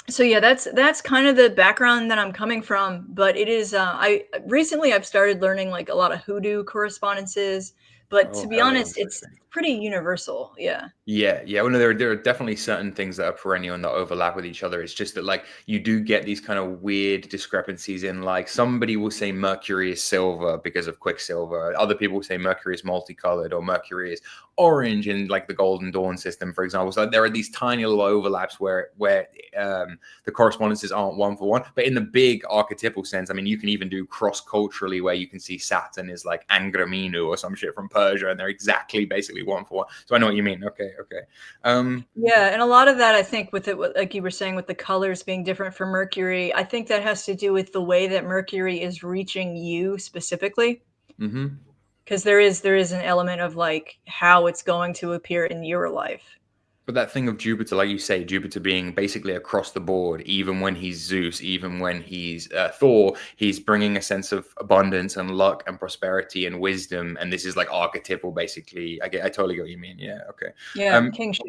So yeah, that's kind of the background that I'm coming from. But it is I recently I've started learning like a lot of hoodoo correspondences. But to Oh, be hella honest, it's interesting. pretty universal. Yeah. Yeah, yeah. Well, no, there are definitely certain things that are perennial and that overlap with each other. It's just that like you do get these kind of weird discrepancies in like somebody will say Mercury is silver because of Quicksilver. Other people will say Mercury is multicolored or Mercury is orange in like the Golden Dawn system, for example. So there are these tiny little overlaps where the correspondences aren't one for one. But in the big archetypal sense, I mean, you can even do cross culturally where you can see Saturn is like Angraminu or some shit from Persia, and they're exactly basically one for one. So I know what you mean. Okay, okay. Yeah, and a lot of that I think with it, like you were saying, with the colors being different for Mercury, I think that has to do with the way that Mercury is reaching you specifically. Mm-hmm. Because there is an element of like how it's going to appear in your life. But that thing of Jupiter, like you say, Jupiter being basically across the board, even when he's Zeus, even when he's Thor, he's bringing a sense of abundance and luck and prosperity and wisdom. And this is like archetypal, basically. I totally get what you mean. Yeah, okay. Yeah, Um, kingship.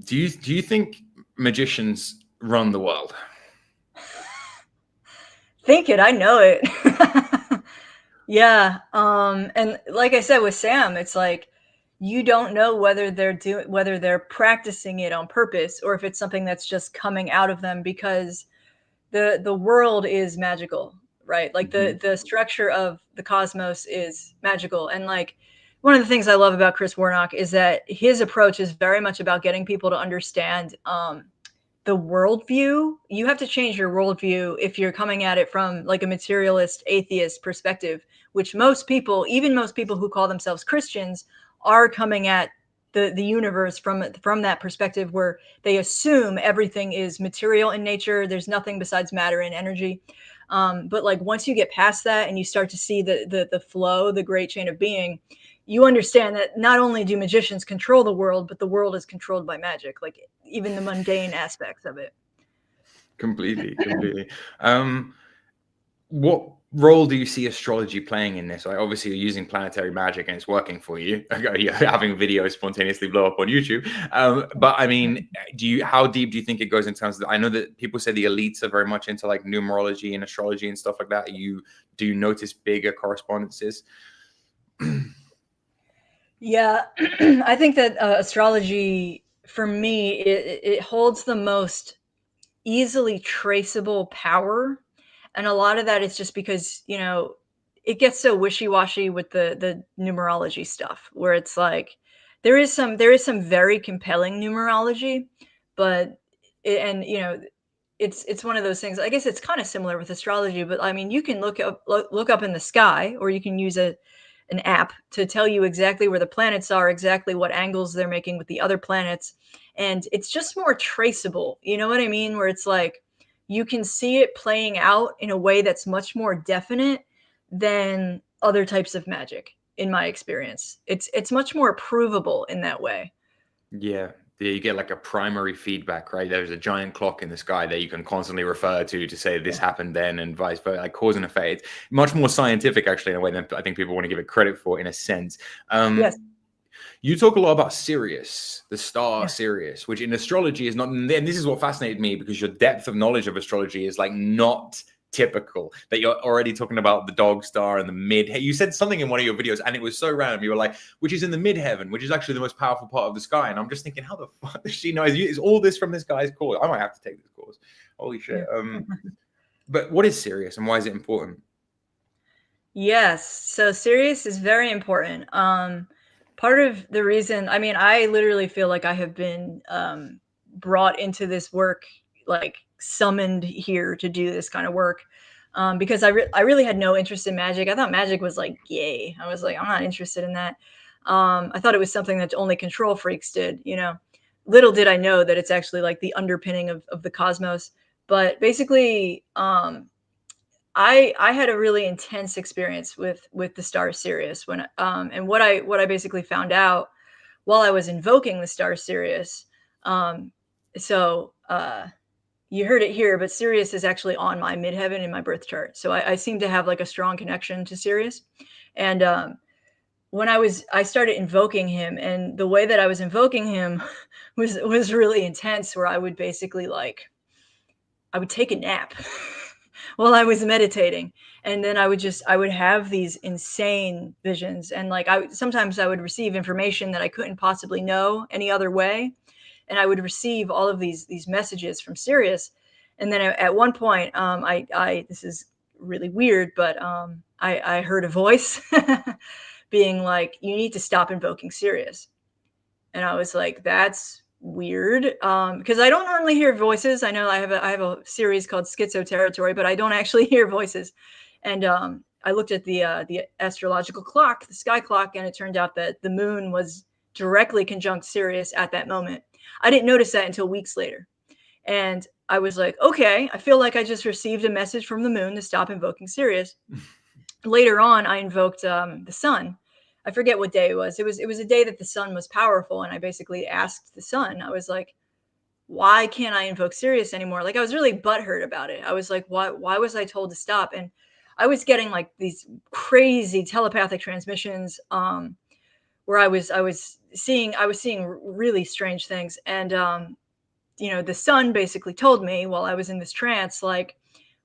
do you think magicians run the world? Think it, I know it. Yeah, and like I said with Sam, it's like you don't know whether they're practicing it on purpose or if it's something that's just coming out of them because the world is magical, right? Like Mm-hmm. the structure of the cosmos is magical. And like one of the things I love about Chris Warnock is that his approach is very much about getting people to understand the worldview. You have to change your worldview if you're coming at it from like a materialist atheist perspective, which most people, even most people who call themselves Christians, are coming at the universe from that perspective where they assume everything is material in nature. There's nothing besides matter and energy. But like once you get past that and you start to see the flow, the great chain of being, you understand that not only do magicians control the world, but the world is controlled by magic. Like even the mundane aspects of it. Completely, completely. What role do you see astrology playing in this? Like, obviously, you're using planetary magic and it's working for you. You're having videos spontaneously blow up on YouTube. But I mean, how deep do you think it goes in terms of? I know that people say the elites are very much into like numerology and astrology and stuff like that. Do you notice bigger correspondences? Yeah, I think that astrology, for me, it holds the most easily traceable power, and a lot of that is just because it gets so wishy-washy with the numerology stuff where it's like there is some very compelling numerology, but and it's one of those things. I guess it's kind of similar with astrology, but I mean you can look up in the sky, or you can use an app to tell you exactly where the planets are, exactly what angles they're making with the other planets. And it's just more traceable. You know what I mean? Where it's like you can see it playing out in a way that's much more definite than other types of magic, in my experience. It's much more provable in that way. Yeah. Yeah, you get like a primary feedback, right? There's a giant clock in the sky that you can constantly refer to say this happened then and vice versa, like cause and effect. It's much more scientific, actually, in a way than I think people want to give it credit for, in a sense. Yes. You talk a lot about Sirius, the star Yeah. Sirius, which in astrology is not. And this is what fascinated me because your depth of knowledge of astrology is like not typical. That you're already talking about the dog star and the mid. You said something in one of your videos, and it was so random. You were like, which is in the midheaven, which is actually the most powerful part of the sky. And I'm just thinking, how the fuck does she know? Is all this from this guy's course? I might have to take this course. Holy shit. Yeah. But what is Sirius and why is it important? Yes. So Sirius is very important. Part of the reason, I mean, I literally feel like I have been brought into this work, like summoned here to do this kind of work, because I really had no interest in magic. I thought magic was like gay. I was like, I'm not interested in that. I thought it was something that only control freaks did. Little did I know that it's actually like the underpinning of the cosmos. But basically, I had a really intense experience with the star Sirius and what I basically found out while I was invoking the star Sirius. Um, so you heard it here, but Sirius is actually on my midheaven in my birth chart. So I seem to have like a strong connection to Sirius. And when I started invoking him, and the way that I was invoking him was really intense, where I would basically like would take a nap while I was meditating. And then I would have these insane visions. And like, sometimes I would receive information that I couldn't possibly know any other way. And I would receive all of these messages from Sirius. And then at one point, I this is really weird, but I heard a voice being like, "You need to stop invoking Sirius." And I was like, "That's weird," because I don't normally hear voices. I know I have a series called Schizo Territory, but I don't actually hear voices. And I looked at the astrological clock, the sky clock, and it turned out that the moon was directly conjunct Sirius at that moment. I didn't notice that until weeks later. And I was like, okay, I feel like I just received a message from the moon to stop invoking Sirius. Later on, I invoked the sun. I forget what day it was. It was a day that the sun was powerful, and I basically asked the sun. I was like, why can't I invoke Sirius anymore? Like, I was really butthurt about it. I was like, why was I told to stop? And I was getting like these crazy telepathic transmissions where I was seeing really strange things. And the sun basically told me while I was in this trance, like,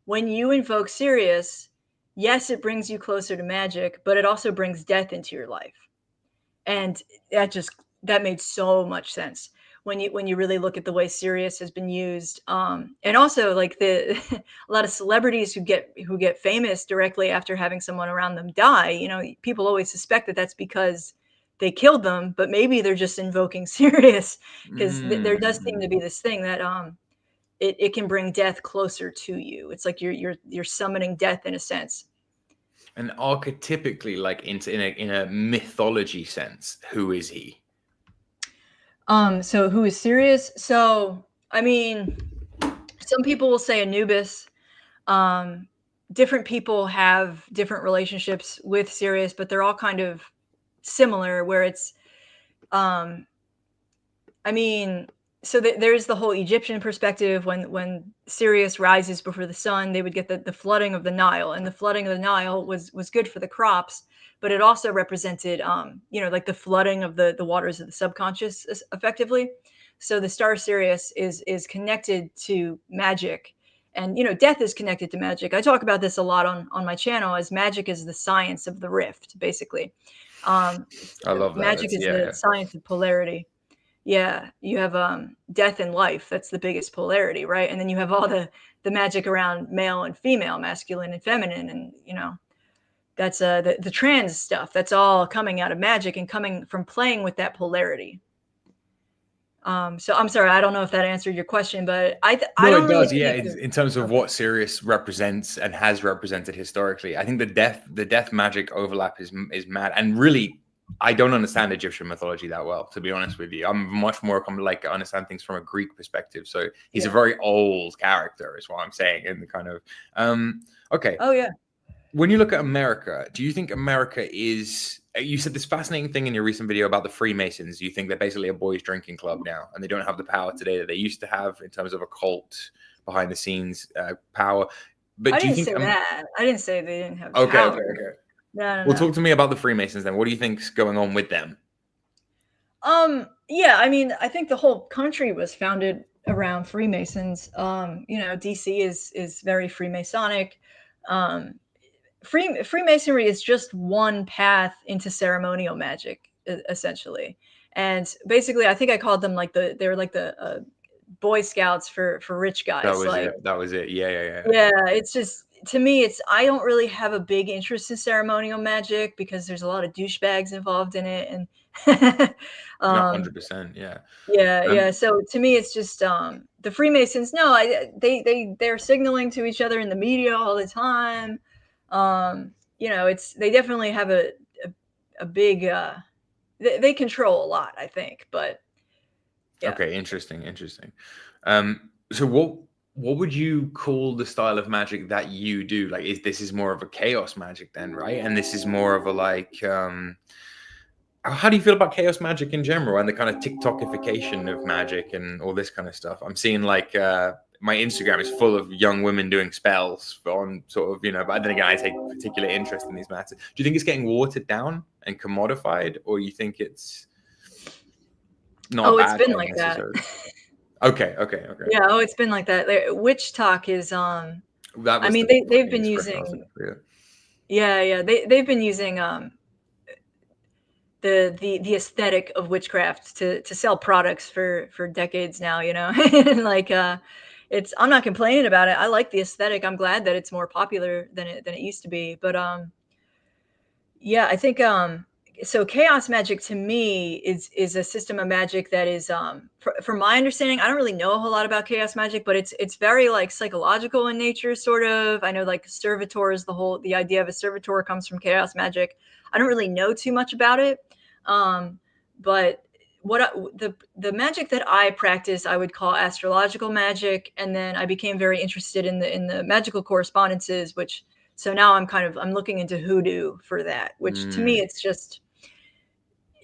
when you invoke Sirius, yes, it brings you closer to magic, but it also brings death into your life. And that made so much sense when you really look at the way Sirius has been used. And also like a lot of celebrities who get famous directly after having someone around them die, people always suspect that that's because they killed them, but maybe they're just invoking Sirius, because there does seem to be this thing that it can bring death closer to you. It's like you're summoning death in a sense. And archetypically, like in a mythology sense, who is he? So who is Sirius? So I mean, some people will say Anubis. Different people have different relationships with Sirius, but they're all kind of similar, where it's I mean, so there's the whole Egyptian perspective. When Sirius rises before the sun, they would get the flooding of the Nile, and the flooding of the Nile was good for the crops, but it also represented, like the flooding of the waters of the subconscious, effectively. So the star Sirius is connected to magic, and death is connected to magic. I talk about this a lot on my channel, as magic is the science of the rift, basically. I love that. Magic is the science of polarity. Yeah, you have death and life. That's the biggest polarity, right? And then you have all the magic around male and female, masculine and feminine, and that's the trans stuff. That's all coming out of magic and coming from playing with that polarity. So I'm sorry, I don't know if that answered your question, but I don't it does. really Yeah, in terms of what Sirius represents and has represented historically, I think the death magic overlap is mad. And really, I don't understand Egyptian mythology that well, to be honest with you. I'm much more understand things from a Greek perspective. So he's a very old character, is what I'm saying. In the kind of okay. Oh yeah. When you look at America, do you think America is? You said this fascinating thing in your recent video about the Freemasons. You think they're basically a boys' drinking club now, and they don't have the power today that they used to have in terms of occult behind the scenes power. But I do you didn't think say that. I didn't say they didn't have Okay. power. No. Well, talk to me about the Freemasons then. What do you think's going on with them? Yeah, I mean, I think the whole country was founded around Freemasons. DC is very Freemasonic. Freemasonry is just one path into ceremonial magic, essentially. And basically, I think I called them they were like the Boy Scouts for rich guys. That was it. Yeah. Yeah, it's just, to me, I don't really have a big interest in ceremonial magic because there's a lot of douchebags involved in it, and 100%. Yeah. Yeah. So to me, it's just the Freemasons. No, they're signaling to each other in the media all the time. They definitely have a big. They control a lot, I think. But yeah. Okay, interesting. So what would you call the style of magic that you do? Like, this is more of a chaos magic then, right? And this is more of a like. How do you feel about chaos magic in general and the kind of TikTokification of magic and all this kind of stuff? I'm seeing like my Instagram is full of young women doing spells on sort of, but then again, I take particular interest in these matters. Do you think it's getting watered down and commodified, or you think it's not? Oh, it's been like that. Okay. Yeah, oh, it's been like that. Witch talk is That I was mean the they've fucking been expression I was using looking for. they've been using the aesthetic of witchcraft to sell products for decades now, you know. Like it's I'm not complaining about it. I like the aesthetic. I'm glad that it's more popular than it used to be. But yeah, I think so chaos magic to me is a system of magic that is from my understanding, I don't really know a whole lot about chaos magic, but it's very like psychological in nature, sort of. I know like servitors, the idea of a servitor comes from chaos magic. I don't really know too much about it. But the magic that I practice, I would call astrological magic, and then I became very interested in the magical correspondences, which so now I'm looking into hoodoo for that, which to me it's just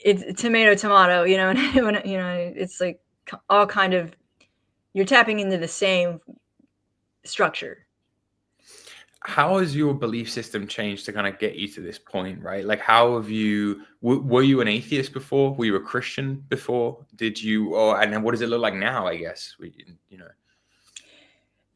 it's tomato, you know. And when, you know, it's like all kind of you're tapping into the same structure. How has your belief system changed to kind of get you to this point, right? Like, how have you? Were you an atheist before? Were you a Christian before? Did you? Or and then what does it look like now? I guess you know.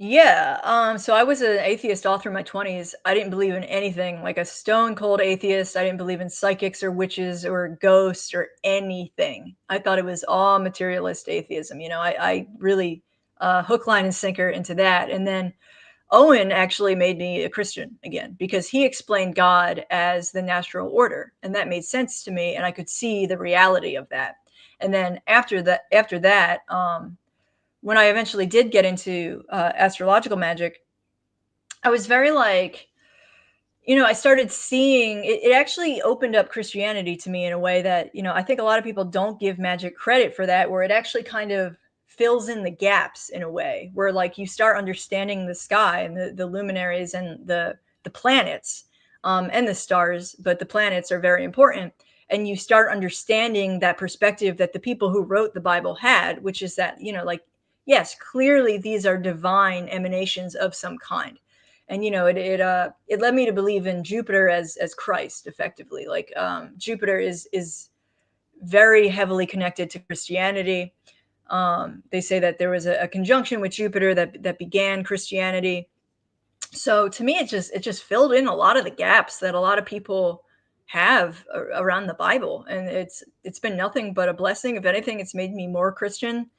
Yeah. So I was an atheist all through my 20s. I didn't believe in anything, like a stone cold atheist. I didn't believe in psychics or witches or ghosts or anything. I thought it was all materialist atheism. You know, I really hook, line, and sinker into that. And then Owen actually made me a Christian again because he explained God as the natural order. And that made sense to me. And I could see the reality of that. And then after that, when I eventually did get into astrological magic, I was very like, you know, I started seeing it actually opened up Christianity to me in a way that, you know, I think a lot of people don't give magic credit for that, where it actually kind of fills in the gaps in a way where like you start understanding the sky and the luminaries and the planets and the stars, but the planets are very important. And you start understanding that perspective that the people who wrote the Bible had, which is that, you know, like, yes, clearly these are divine emanations of some kind. And you know, it led me to believe in Jupiter as Christ, effectively. Like Jupiter is very heavily connected to Christianity. They say that there was a conjunction with Jupiter that began Christianity. So to me, it just filled in a lot of the gaps that a lot of people have around the Bible, and it's been nothing but a blessing. If anything, it's made me more Christian.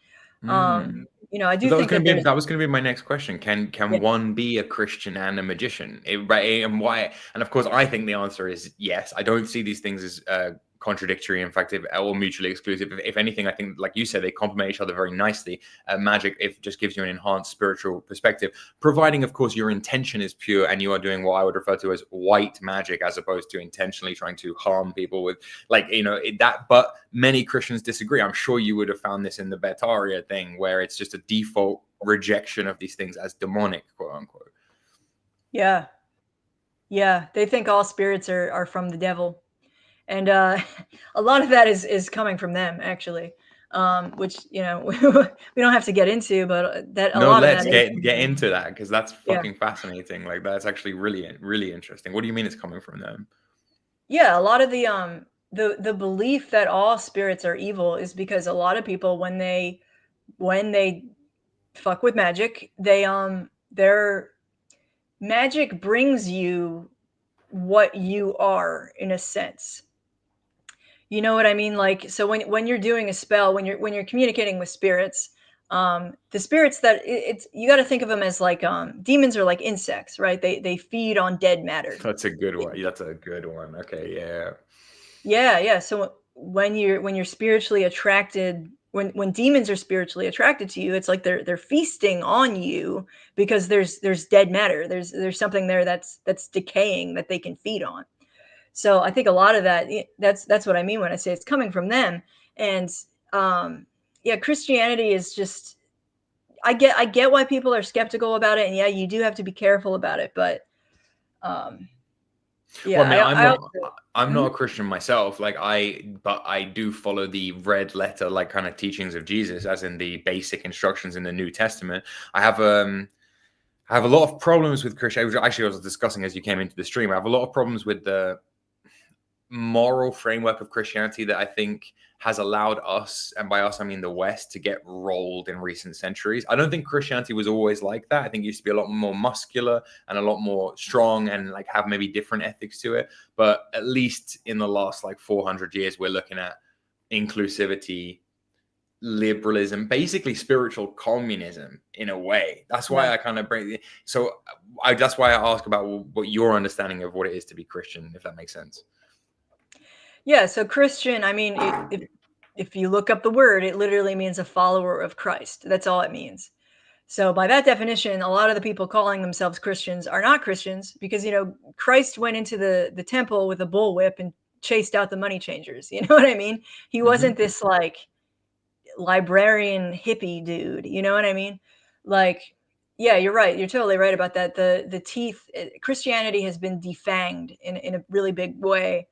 You know, I do think that there's That was going to be my next question. Can yeah, one be a Christian and a magician? Right, and why? And of course, I think the answer is yes. I don't see these things as contradictory. In fact, or mutually exclusive. If anything, I think, like you said, they complement each other very nicely. Magic, it just gives you an enhanced spiritual perspective, providing, of course, your intention is pure and you are doing what I would refer to as white magic, as opposed to intentionally trying to harm people with, like, you know, that. But many Christians disagree. I'm sure you would have found this in the Betaria thing, where it's just a default rejection of these things as demonic, quote unquote. yeah, yeah. They think all spirits are from the devil, and a lot of that is coming from them actually, which, you know, we don't have to get into, but that a No, lot of let's that is get into that, because that's yeah, fucking fascinating. Like, that's actually really interesting. What do you mean it's coming from them? yeah. A lot of the belief that all spirits are evil is because a lot of people when they fuck with magic, their magic brings you what you are, in a sense. You know what I mean? Like, so when you're doing a spell, when you're communicating with spirits, the spirits that it's you got to think of them as like demons are like insects, right? They feed on dead matter. That's a good one. That's a good one. Okay, yeah. Yeah, yeah. So when you're spiritually attracted, when demons are spiritually attracted to you, it's like they're feasting on you because there's dead matter. There's something there that's decaying that they can feed on. So I think a lot of that's what I mean when I say it's coming from them. And yeah, Christianity is just I get why people are skeptical about it, and yeah, you do have to be careful about it. But Well, yeah, I mean, I also I'm not Mhm. a Christian myself. Like, but I do follow the red letter, like, kind of teachings of Jesus, as in the basic instructions in the New Testament. I have a lot of problems with Christianity. Actually, I was discussing as you came into the stream. I have a lot of problems with the moral framework of Christianity that I think has allowed us, and by us I mean the West, to get rolled in recent centuries. I don't think Christianity was always like that. I think it used to be a lot more muscular and a lot more strong and like have maybe different ethics to it. But at least in the last like 400 years, we're looking at inclusivity, liberalism, basically spiritual communism in a way. That's why I kind of bring it. So that's why I ask about what your understanding of what it is to be Christian, if that makes sense. Yeah, so Christian, I mean, if you look up the word, it literally means a follower of Christ. That's all it means. So by that definition, a lot of the people calling themselves Christians are not Christians because, you know, Christ went into the temple with a bullwhip and chased out the money changers. You know what I mean? He wasn't this like librarian hippie dude. You know what I mean? Like, yeah, you're right. You're totally right about that. The teeth, Christianity has been defanged in a really big way.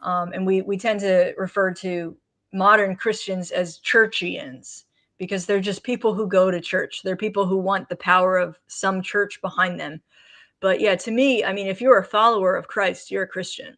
And we tend to refer to modern Christians as churchians because they're just people who go to church. They're people who want the power of some church behind them. But yeah, to me, I mean, if you're a follower of Christ, you're a Christian.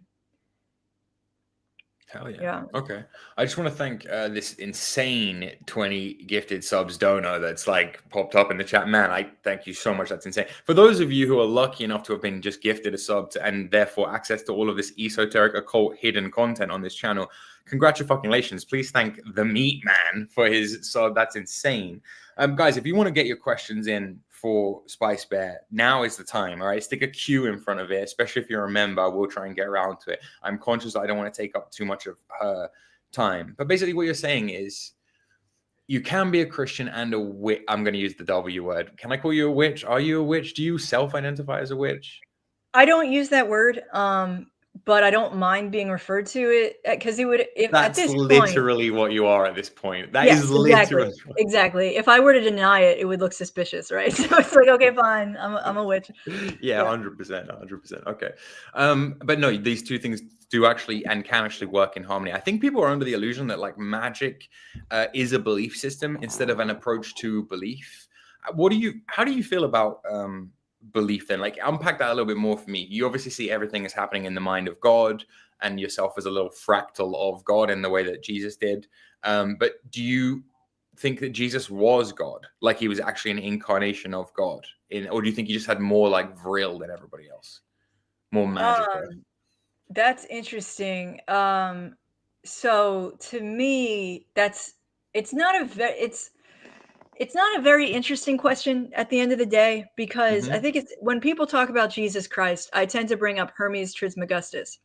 Hell yeah. Okay. I just want to thank this insane 20 gifted subs donor that's like popped up in the chat. Man, I thank you so much. That's insane. For those of you who are lucky enough to have been just gifted a sub and therefore access to all of this esoteric occult hidden content on this channel, congratulations. Please thank the Meat Man for his sub. That's insane. Guys, if you want to get your questions in for Spice Bear, now is the time. All right, stick a Q in front of it, especially if you're a member. We'll try and get around to it. I'm conscious I don't want to take up too much of her time, but basically what you're saying is you can be a Christian and a witch. I'm going to use the W word. Can I call you a witch? Are you a witch? Do you self-identify as a witch? I don't use that word, but I don't mind being referred to it because it would. That's at this literally point, what you are at this point. That yes, is literally exactly. If I were to deny it, it would look suspicious, right? So it's like, okay, fine, I'm a witch. Yeah, 100%. Okay. But no, these two things do actually and can actually work in harmony. I think people are under the illusion that like magic is a belief system instead of an approach to belief. How do you feel about belief then? Like, unpack that a little bit more for me. You obviously see everything is happening in the mind of God and yourself as a little fractal of God in the way that Jesus did. But do you think that Jesus was God, like he was actually an incarnation of God, or do you think he just had more like vril than everybody else, more magic? That's interesting. So to me, it's not a very interesting question at the end of the day, because I think it's when people talk about Jesus Christ, I tend to bring up Hermes Trismegistus,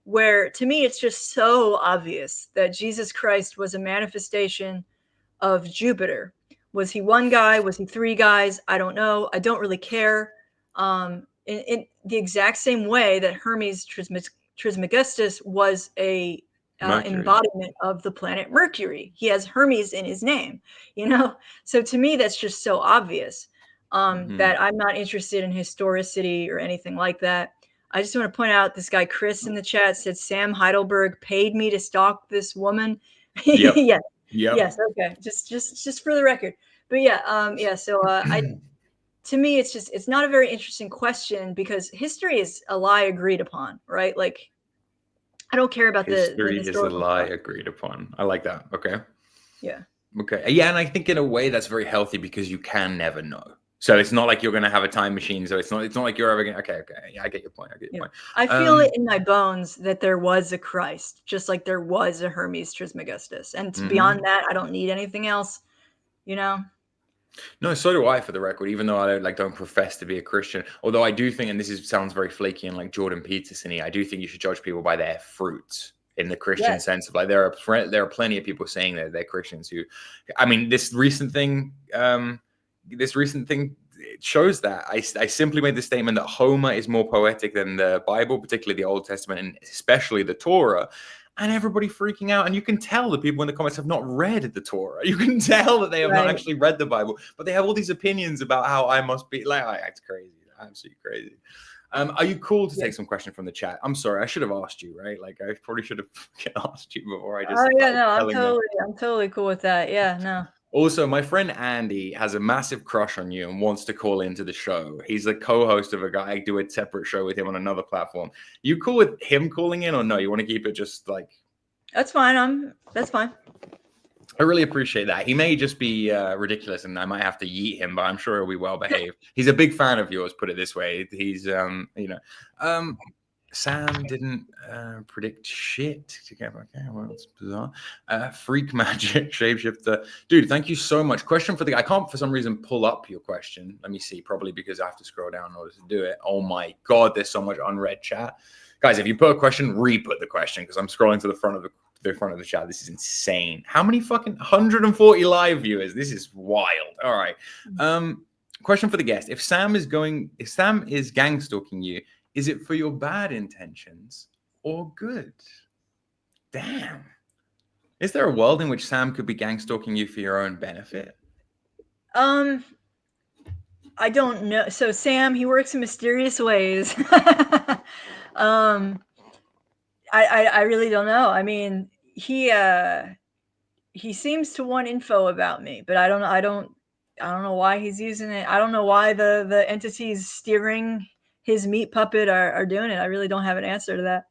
where to me it's just so obvious that Jesus Christ was a manifestation of Jupiter. Was he one guy? Was he three guys? I don't know. I don't really care. In the exact same way that Hermes Trismegistus was a embodiment of the planet Mercury. He has Hermes in his name, you know? So to me, that's just so obvious that I'm not interested in historicity or anything like that. I just want to point out this guy, Chris, in the chat said, Sam Heidelberg paid me to stalk this woman. Yep. Yes. Okay. Just for the record. But yeah. So to me, it's not a very interesting question because history is a lie agreed upon, right? Like, I don't care about history the is historical a lie stuff. agreed upon. I like that. Okay. Yeah. Okay. Yeah, and I think in a way that's very healthy because you can never know. So it's not like you're going to have a time machine. So it's not like you're ever going to, okay. Yeah, I get your point. I feel it in my bones that there was a Christ, just like there was a Hermes Trismegistus. And beyond that, I don't need anything else, you know? No, so do I, for the record, even though I don't profess to be a Christian. Although I do think, and sounds very flaky and like Jordan Peterson-y, I do think you should judge people by their fruits in the Christian sense of like, there are plenty of people saying that they're Christians who, I mean, this recent thing it shows that. I simply made the statement that Homer is more poetic than the Bible, particularly the Old Testament and especially the Torah. And everybody freaking out. And you can tell the people in the comments have not read the Torah. You can tell that they have not actually read the Bible, but they have all these opinions about how I must be. Like, it's crazy. Absolutely crazy. Are you cool to take some question from the chat? I'm sorry. I should have asked you, right? Like, I probably should have asked you before I just. Oh, yeah, no, I'm totally cool with that. Yeah, no. Also, my friend Andy has a massive crush on you and wants to call into the show. He's the co-host of a guy. I do a separate show with him on another platform. You cool with him calling in, or no? You want to keep it just like? That's fine. That's fine. I really appreciate that. He may just be ridiculous, and I might have to yeet him, but I'm sure he'll be well behaved. He's a big fan of yours. Put it this way, he's Sam didn't predict shit together. Okay, well, it's bizarre. Freak magic, shapeshifter. Dude, thank you so much. Question for the guy. I can't, for some reason, pull up your question. Let me see. Probably because I have to scroll down in order to do it. Oh my God, there's so much unread chat. Guys, if you put a question, re-put the question because I'm scrolling to the front of the chat. This is insane. How many fucking 140 live viewers? This is wild. All right. Question for the guest. If Sam is gangstalking you, is it for your bad intentions or good? Damn. Is there a world in which Sam could be gangstalking you for your own benefit? I don't know. So Sam, he works in mysterious ways. I really don't know. I mean, he seems to want info about me, but I don't know why he's using it. I don't know why the entities steering his meat puppet are doing it. I really don't have an answer to that.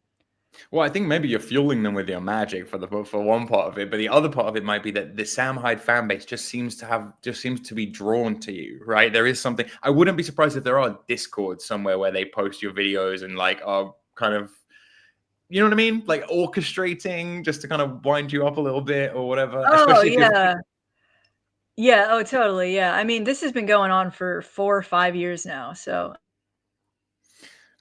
Well, I think maybe you're fueling them with your magic for one part of it, but the other part of it might be that the Sam Hyde fan base just seems to be drawn to you, right? There is something. I wouldn't be surprised if there are Discords somewhere where they post your videos and like are kind of, you know what I mean, like orchestrating just to kind of wind you up a little bit or whatever. Oh, especially if yeah. Yeah. Oh, totally. Yeah. I mean, this has been going on for 4 or 5 years now. So.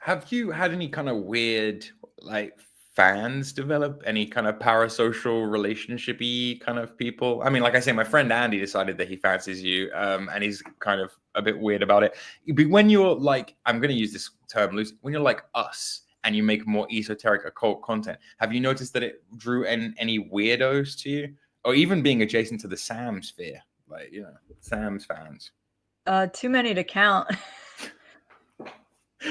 Have you had any kind of weird, like, fans develop? Any kind of parasocial relationship-y kind of people? I mean, like I say, my friend Andy decided that he fancies you, and he's kind of a bit weird about it. But when you're like, I'm going to use this term loose, when you're like us and you make more esoteric occult content, have you noticed that it drew in any weirdos to you? Or even being adjacent to the Sam sphere, like, you know, Sam's fans? Too many to count.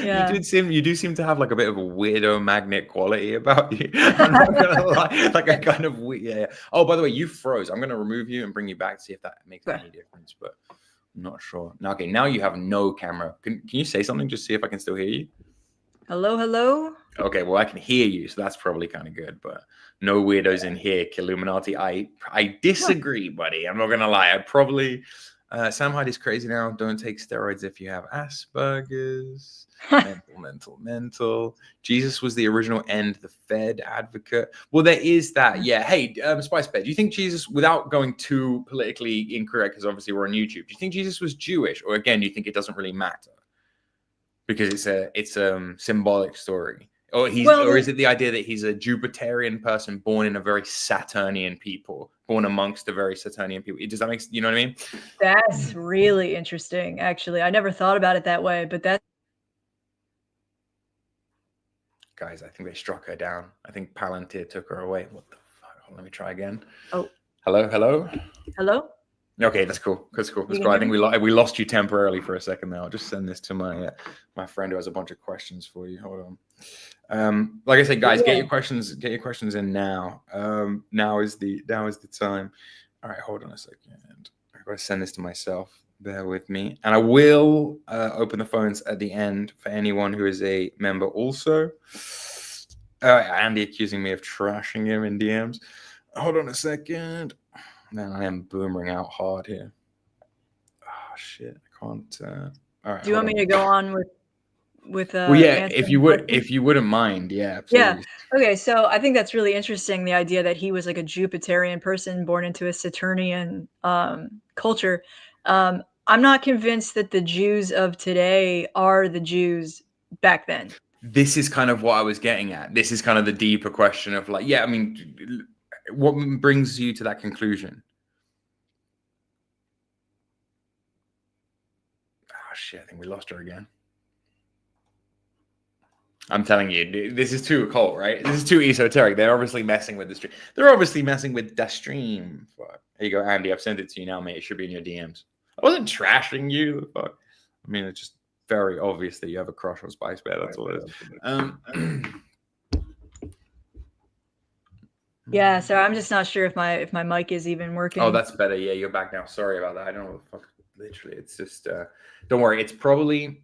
Yeah. You do seem to have like a bit of a weirdo magnet quality about you. I'm not gonna lie. Like a kind of weird, yeah. Oh, by the way, you froze. I'm gonna remove you and bring you back to see if that makes any difference, but I'm not sure. Now, okay, now you have no camera. Can you say something? Just see if I can still hear you. Hello. Okay, well I can hear you, so that's probably kind of good. But no weirdos in here, Killuminati. I disagree, buddy. I'm not gonna lie. I probably Sam Hyde is crazy now. Don't take steroids if you have Asperger's. mental. Jesus was the original end, the Fed advocate. Well, there is that. Yeah. Hey, Spice Bed, do you think Jesus, without going too politically incorrect, because obviously we're on YouTube, do you think Jesus was Jewish, or again, do you think it doesn't really matter because it's a symbolic story, or is it the idea that he's a Jupiterian person born in a very Saturnian people, born amongst a very Saturnian people? Does that make sense? You know what I mean? That's really interesting. Actually, I never thought about it that way, but that's. Guys, I think they struck her down. I think Palantir took her away. What the fuck? Let me try again. Oh. Hello? Okay, that's cool. That's cool. I think we lost you temporarily for a second there. I'll just send this to my friend who has a bunch of questions for you. Hold on. Like I said, guys, get your questions in now. Now is the time. All right, hold on a second. I'm going to send this to myself. Bear with me. And I will open the phones at the end for anyone who is a member also. Andy accusing me of trashing him in DMs. Hold on a second. Man, I am boomering out hard here. Oh, shit. I can't. All right. Do you want me to go on with well, yeah, if you wouldn't mind. Yeah, please. Yeah. Okay, so I think that's really interesting, the idea that he was like a Jupiterian person born into a Saturnian culture. I'm not convinced that the Jews of today are the Jews back then. This is kind of what I was getting at. This is kind of the deeper question of like, yeah, I mean, what brings you to that conclusion? Oh, shit, I think we lost her again. I'm telling you, this is too occult, right? This is too esoteric. They're obviously messing with the stream. They're obviously messing with the stream. Fuck. There you go, Andy. I've sent it to you now, mate. It should be in your DMs. I wasn't trashing you. Fuck. I mean, it's just very obvious that you have a crush on Spice Bear. That's all it is. Yeah, so I'm just not sure if my mic is even working. Oh, that's better. Yeah, you're back now. Sorry about that. I don't know what the fuck. Literally, it's just. Don't worry. It's probably.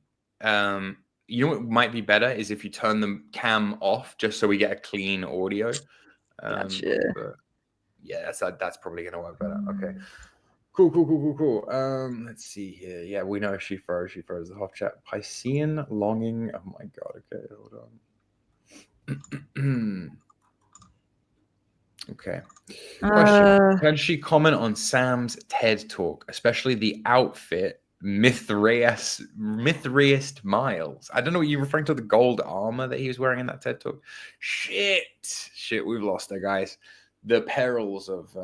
You know what might be better is if you turn the cam off, just so we get a clean audio. Gotcha. But yeah, that's probably gonna work better. Okay. Cool. Let's see here. Yeah, we know she froze. She froze the hot chat. Piscean longing. Oh my god. Okay, hold on. Okay. Question. Can she comment on Sam's TED talk, especially the outfit Mithriest Miles? I don't know what you're referring to, the gold armor that he was wearing in that TED talk. Shit, we've lost her, guys. The perils of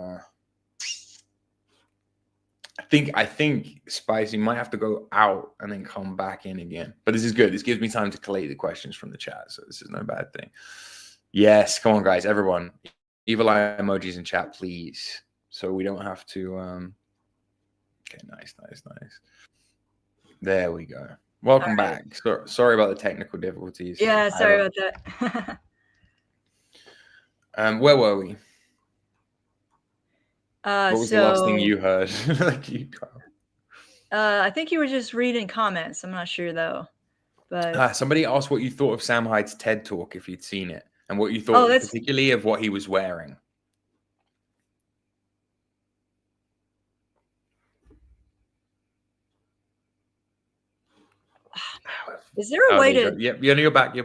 I think Spicy might have to go out and then come back in again. But this is good. This gives me time to collate the questions from the chat, so this is no bad thing. Yes, come on, guys, everyone. Evil eye emojis in chat, please. So we don't have to. Okay, nice. There we go. Welcome back. Sorry about the technical difficulties. Yeah, sorry about that. Where were we? What was the last thing you heard? I think you were just reading comments. I'm not sure though. But somebody asked what you thought of Sam Hyde's TED talk if you'd seen it, and what you thought particularly of what he was wearing. Is there a way to? Yep, you're back.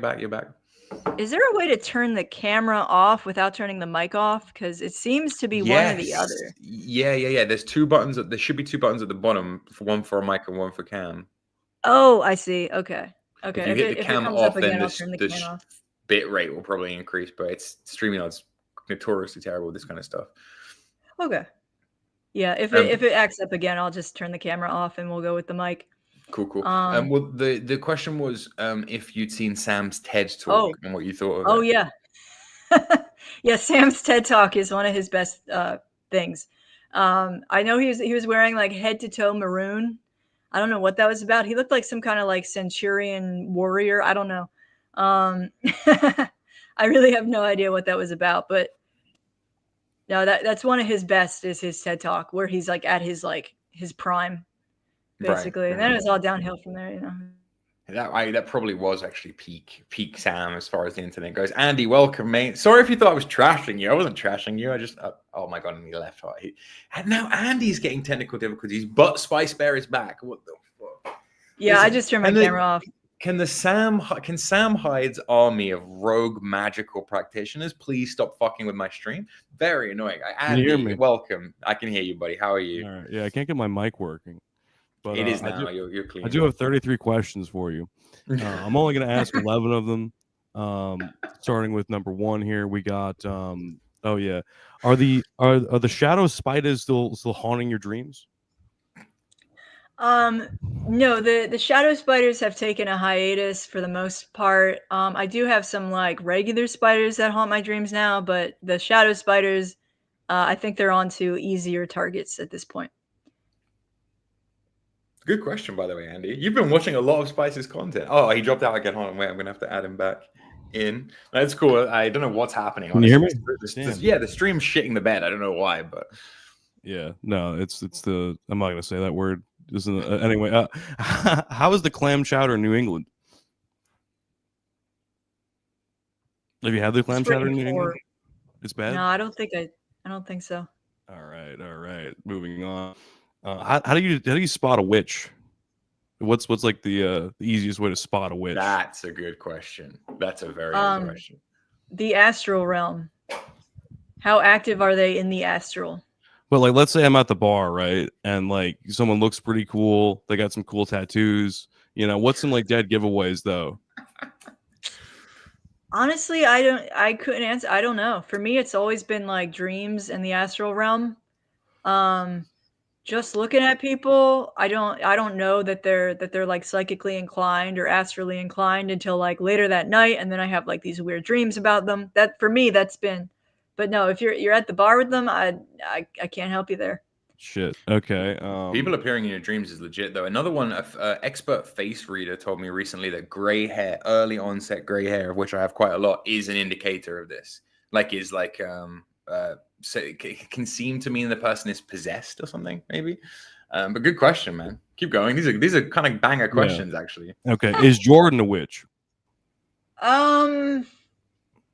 Is there a way to turn the camera off without turning the mic off? Because it seems to be one or the other. Yeah. There's two buttons. There should be two buttons at the bottom, one for a mic and one for cam. Oh, I see. Okay. If you hit the cam off, then the bit rate will probably increase. But it's StreamYard's notoriously terrible with this kind of stuff. Okay. Yeah. If it acts up again, I'll just turn the camera off and we'll go with the mic. Cool. Well, the question was if you'd seen Sam's TED talk and what you thought of it. Yeah. Yeah, Sam's TED talk is one of his best things. I know he was wearing like head to toe maroon. I don't know what that was about. He looked like some kind of like centurion warrior. I don't know. I really have no idea what that was about, but no, that's one of his best is his TED talk where he's like at his prime. Basically, right. And then it was all downhill from there, you know. That probably was actually peak Sam as far as the internet goes. Andy, welcome, mate. Sorry if you thought I was trashing you. I wasn't trashing you. I just oh my god, and he left. And now Andy's getting technical difficulties, but Spice Bear is back. What the fuck? Yeah, I just turned my camera off. Can Sam Hyde's army of rogue magical practitioners please stop fucking with my stream? Very annoying. Andy, can you hear me? Welcome. I can hear you, buddy. How are you? All right. Yeah, I can't get my mic working. But, it is now. You're clean. I do have 33 questions for you. I'm only going to ask 11 of them. Starting with number 1 here, we got. Are the shadow spiders still haunting your dreams? No, the shadow spiders have taken a hiatus for the most part. I do have some like regular spiders that haunt my dreams now, but the shadow spiders, I think they're on to easier targets at this point. Good question, by the way, Andy. You've been watching a lot of Spice's content. Oh, he dropped out again. Hold on, wait. I'm going to have to add him back in. That's cool. I don't know what's happening. Can you hear me? The stream's shitting the bed. I don't know why, but... Yeah, no, it's the... I'm not going to say that word. Anyway, how is the clam chowder in New England? Have you had the clam chowder in New England? It's bad? No, I don't think so. All right. Moving on. How do you spot a witch? What's like the easiest way to spot a witch? That's a good question. That's a very good question. The astral realm. How active are they in the astral? But like, let's say I'm at the bar, right? And like someone looks pretty cool. They got some cool tattoos. You know, what's some like dead giveaways though? Honestly, I couldn't answer. I don't know. For me, it's always been like dreams and the astral realm. Just looking at people, I don't know that they're like psychically inclined or astrally inclined until like later that night, and then I have like these weird dreams about them. That for me, that's been. But no, if you're at the bar with them, I can't help you there. Shit. Okay. People appearing in your dreams is legit though. Another one, expert face reader told me recently that gray hair, early onset gray hair, of which I have quite a lot, is an indicator of this. can seem to mean the person is possessed or something, maybe. But good question, man. Keep going. These are kind of banger questions, actually. Okay, is Jordan a witch?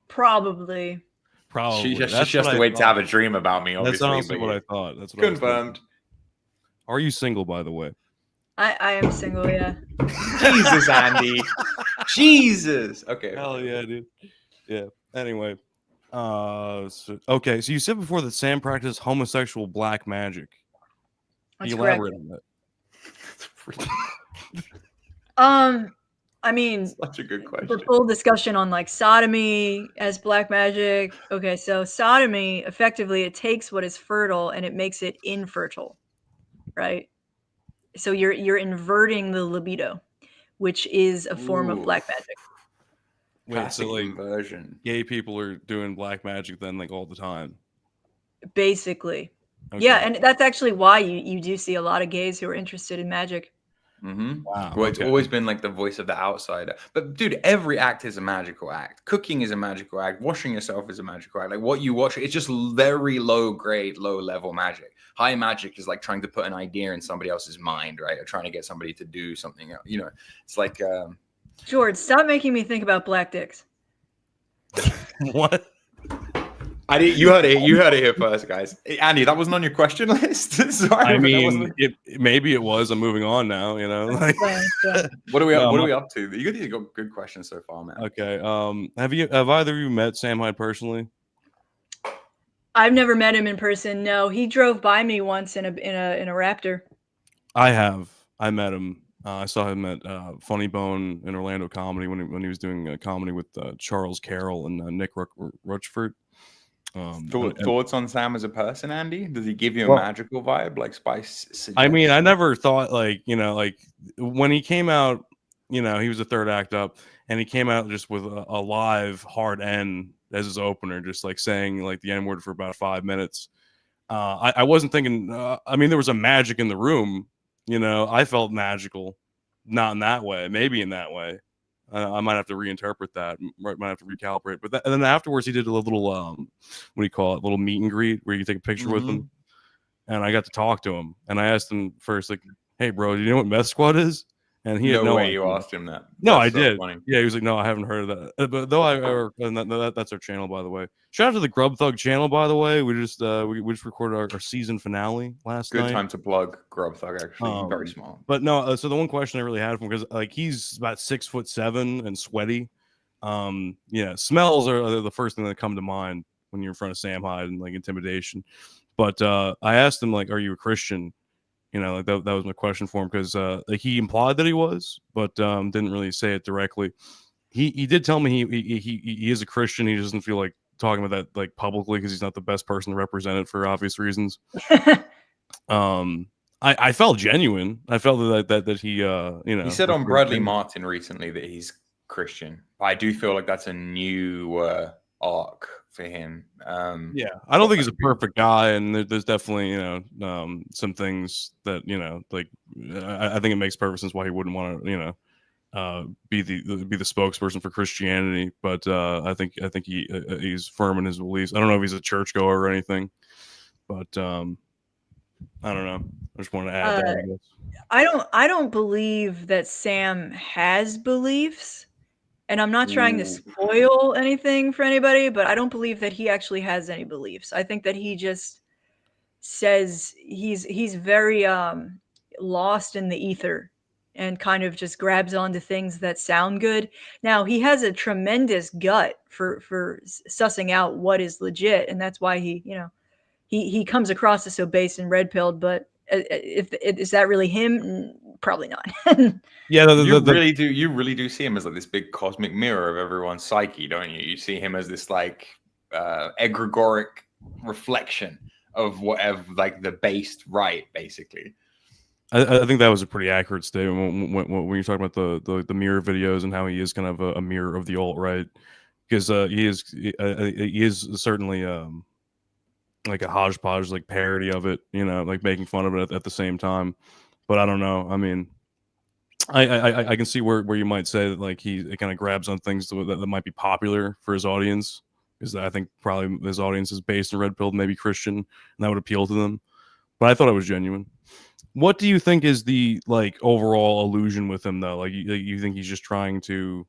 Probably. Probably. She has to wait to have a dream about me, obviously. That's honestly what I thought. That's what confirmed. Are you single, by the way? I am single, yeah. Jesus, Andy. Jesus. Okay. Hell yeah, dude. Yeah. Anyway. So you said before that Sam practiced homosexual black magic. That's Elaborate on that. I mean, such a good question. The full discussion on like sodomy as black magic. Okay, so sodomy, effectively, it takes what is fertile and it makes it infertile, right? So you're inverting the libido, which is a form of black magic. Wait, so like gay people are doing black magic then like all the time? Basically. Okay. Yeah, and that's actually why you do see a lot of gays who are interested in magic. Mm-hmm. Wow. Well, it's always been like the voice of the outsider. But dude, every act is a magical act. Cooking is a magical act. Washing yourself is a magical act. Like what you watch, it's just very low grade, low level magic. High magic is like trying to put an idea in somebody else's mind, right? Or trying to get somebody to do something else. You know, it's like George, stop making me think about black dicks. What? You heard it here first, guys. Andy, that wasn't on your question list. Sorry, I mean, maybe it was. I'm moving on now. You know, like, what are we up to? You guys got good questions so far, man. Okay. Have either of you met Sam Hyde personally? I've never met him in person. No, he drove by me once in a Raptor. I have. I met him. I saw him at Funny Bone in Orlando Comedy when he was doing a comedy with Charles Carroll and Nick Rochford. Thoughts on Sam as a person, Andy? Does he give you a magical vibe like Spice suggests? I mean, I never thought like when he came out, he was a third act up, and he came out just with a live hard N as his opener, just like saying like the N word for about 5 minutes. I wasn't thinking. I mean, there was a magic in the room. I felt magical, not in that way, maybe in that way. I might have to reinterpret that. Might have to recalibrate. But and then afterwards, he did a little what do you call it? Little meet and greet where you take a picture with him. And I got to talk to him. And I asked him first, like, "Hey, bro, do you know what Meth Squad is?" And he had no way you asked him that. No, I did. Funny. Yeah, he was like, "No, I haven't heard of that." But though that's our channel, by the way. Shout out to the Grub Thug channel, by the way. We just recorded our season finale last night. Good time to plug Grub Thug. Actually, very small. But no, so the one question I really had for him, because like he's about 6'7" and sweaty. Smells are the first thing that come to mind when you're in front of Sam Hyde and like intimidation. But I asked him like, "Are you a Christian?" Like that was my question for him, because like he implied that he was, but didn't really say it directly. He did tell me he is a Christian. He doesn't feel like talking about that like publicly because he's not the best person to represent it for obvious reasons. I felt genuine. I felt that he he said on Bradley Martin recently that he's Christian. I do feel like that's a new arc for him. Yeah, I don't think he's a perfect guy, and there's definitely some things that like I think it makes perfect sense why he wouldn't want to be the spokesperson for Christianity. But I think he's firm in his beliefs. I don't know if he's a churchgoer or anything, but I don't know. I just wanted to add that. I guess. I don't believe that Sam has beliefs. And I'm not trying to spoil anything for anybody, but I don't believe that he actually has any beliefs. I think that he just says he's very lost in the ether and kind of just grabs onto things that sound good. Now, he has a tremendous gut for sussing out what is legit, and that's why he comes across as so base and red-pilled, but is that really him? Probably not. Yeah, you really do see him as like this big cosmic mirror of everyone's psyche, don't you? You see him as this like egregoric reflection of whatever, like the based right, basically. I think that was a pretty accurate statement when you're talking about the mirror videos and how he is kind of a mirror of the alt-right, because he is certainly like a hodgepodge like parody of it, like making fun of it at the same time. But I don't know. I mean, I can see where you might say that like it kind of grabs on things that might be popular for his audience, because I think probably his audience is based in red pilled, maybe Christian, and that would appeal to them. But I thought it was genuine. What do you think is the like overall illusion with him though? Like you think he's just trying to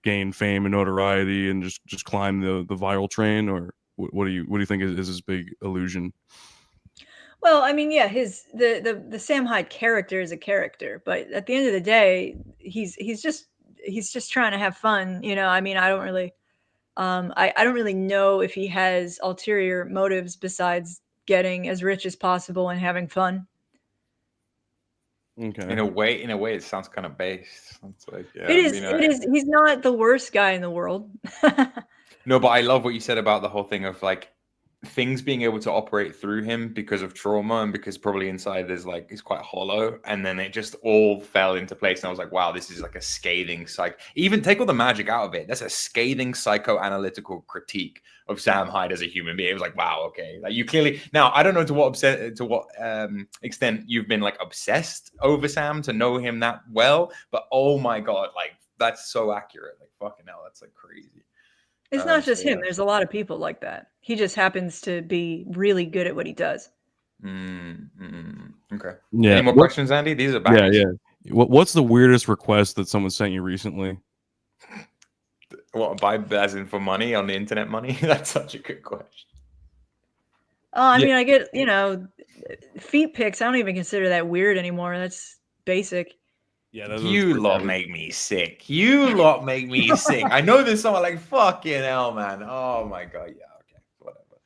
gain fame and notoriety and just climb the viral train, or what do you think is his big illusion? Well, I mean, yeah, the Sam Hyde character is a character, but at the end of the day, he's just trying to have fun, you know. I mean, I don't really I don't really know if he has ulterior motives besides getting as rich as possible and having fun. Okay. In a way, it sounds kind of based. It's like, yeah, It is. It is. He's not the worst guy in the world. No, but I love what you said about the whole thing of like things being able to operate through him because of trauma and because probably inside is quite hollow, and then it just all fell into place. And I was like, wow, this is like a scathing even take all the magic out of it. That's a scathing psychoanalytical critique of Sam Hyde as a human being. It was like, wow, okay, like you clearly now I don't know to what extent you've been like obsessed over Sam to know him that well, but oh my god, like that's so accurate. Like fucking hell, that's like crazy. It's not just him. There's a lot of people like that. He just happens to be really good at what he does. Okay. Yeah. Any more questions, Andy? These are back. Yeah. What's the weirdest request that someone sent you recently? What, buy as in for money on the internet money? That's such a good question. I mean, I get, feet pics. I don't even consider that weird anymore. That's basic. Yeah, you lot make me sick. You lot make me sick. I know there's someone like fucking hell, man. Oh my god, yeah, okay, whatever.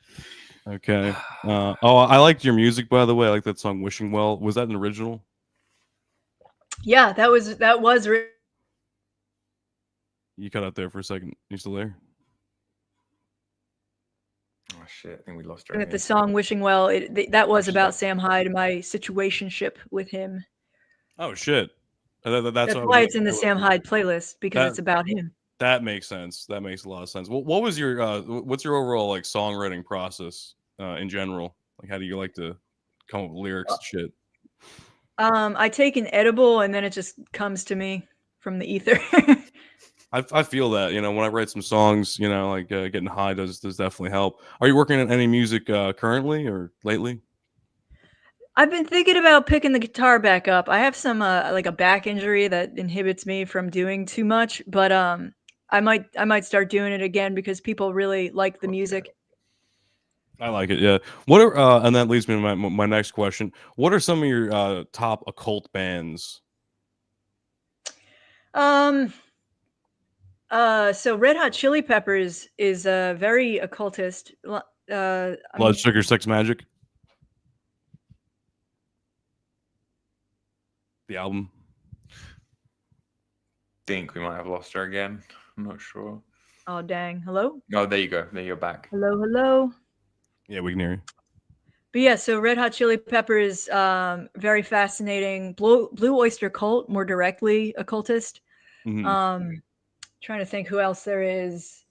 Okay. I liked your music, by the way. I like that song "Wishing Well." Was that an original? Yeah, that was. You cut out there for a second. You still there? Oh shit! I think we lost her. The song "Wishing Well." That was about Sam Hyde and my situationship with him. Oh shit! That's why it's in the Sam Hyde playlist, because it's about him. That makes sense. That makes a lot of sense. What was your what's your overall like songwriting process in general? Like, how do you like to come up with lyrics and shit? I take an edible and then it just comes to me from the ether. I feel that, when I write some songs, like getting high does definitely help. Are you working on any music currently or lately? I've been thinking about picking the guitar back up. I have some like a back injury that inhibits me from doing too much, but I might start doing it again because people really like the music. I like it, yeah. What are and that leads me to my next question. What are some of your top occult bands? So Red Hot Chili Peppers is very occultist. Blood, Sugar, Sex, Magic. The album. Think we might have lost her again. I'm not sure. Oh dang! Hello. Oh, there you go. There you're back. Hello. Yeah, we can hear you. But yeah, so Red Hot Chili Peppers, very fascinating. Blue Oyster Cult, more directly occultist. Mm-hmm. Trying to think who else there is.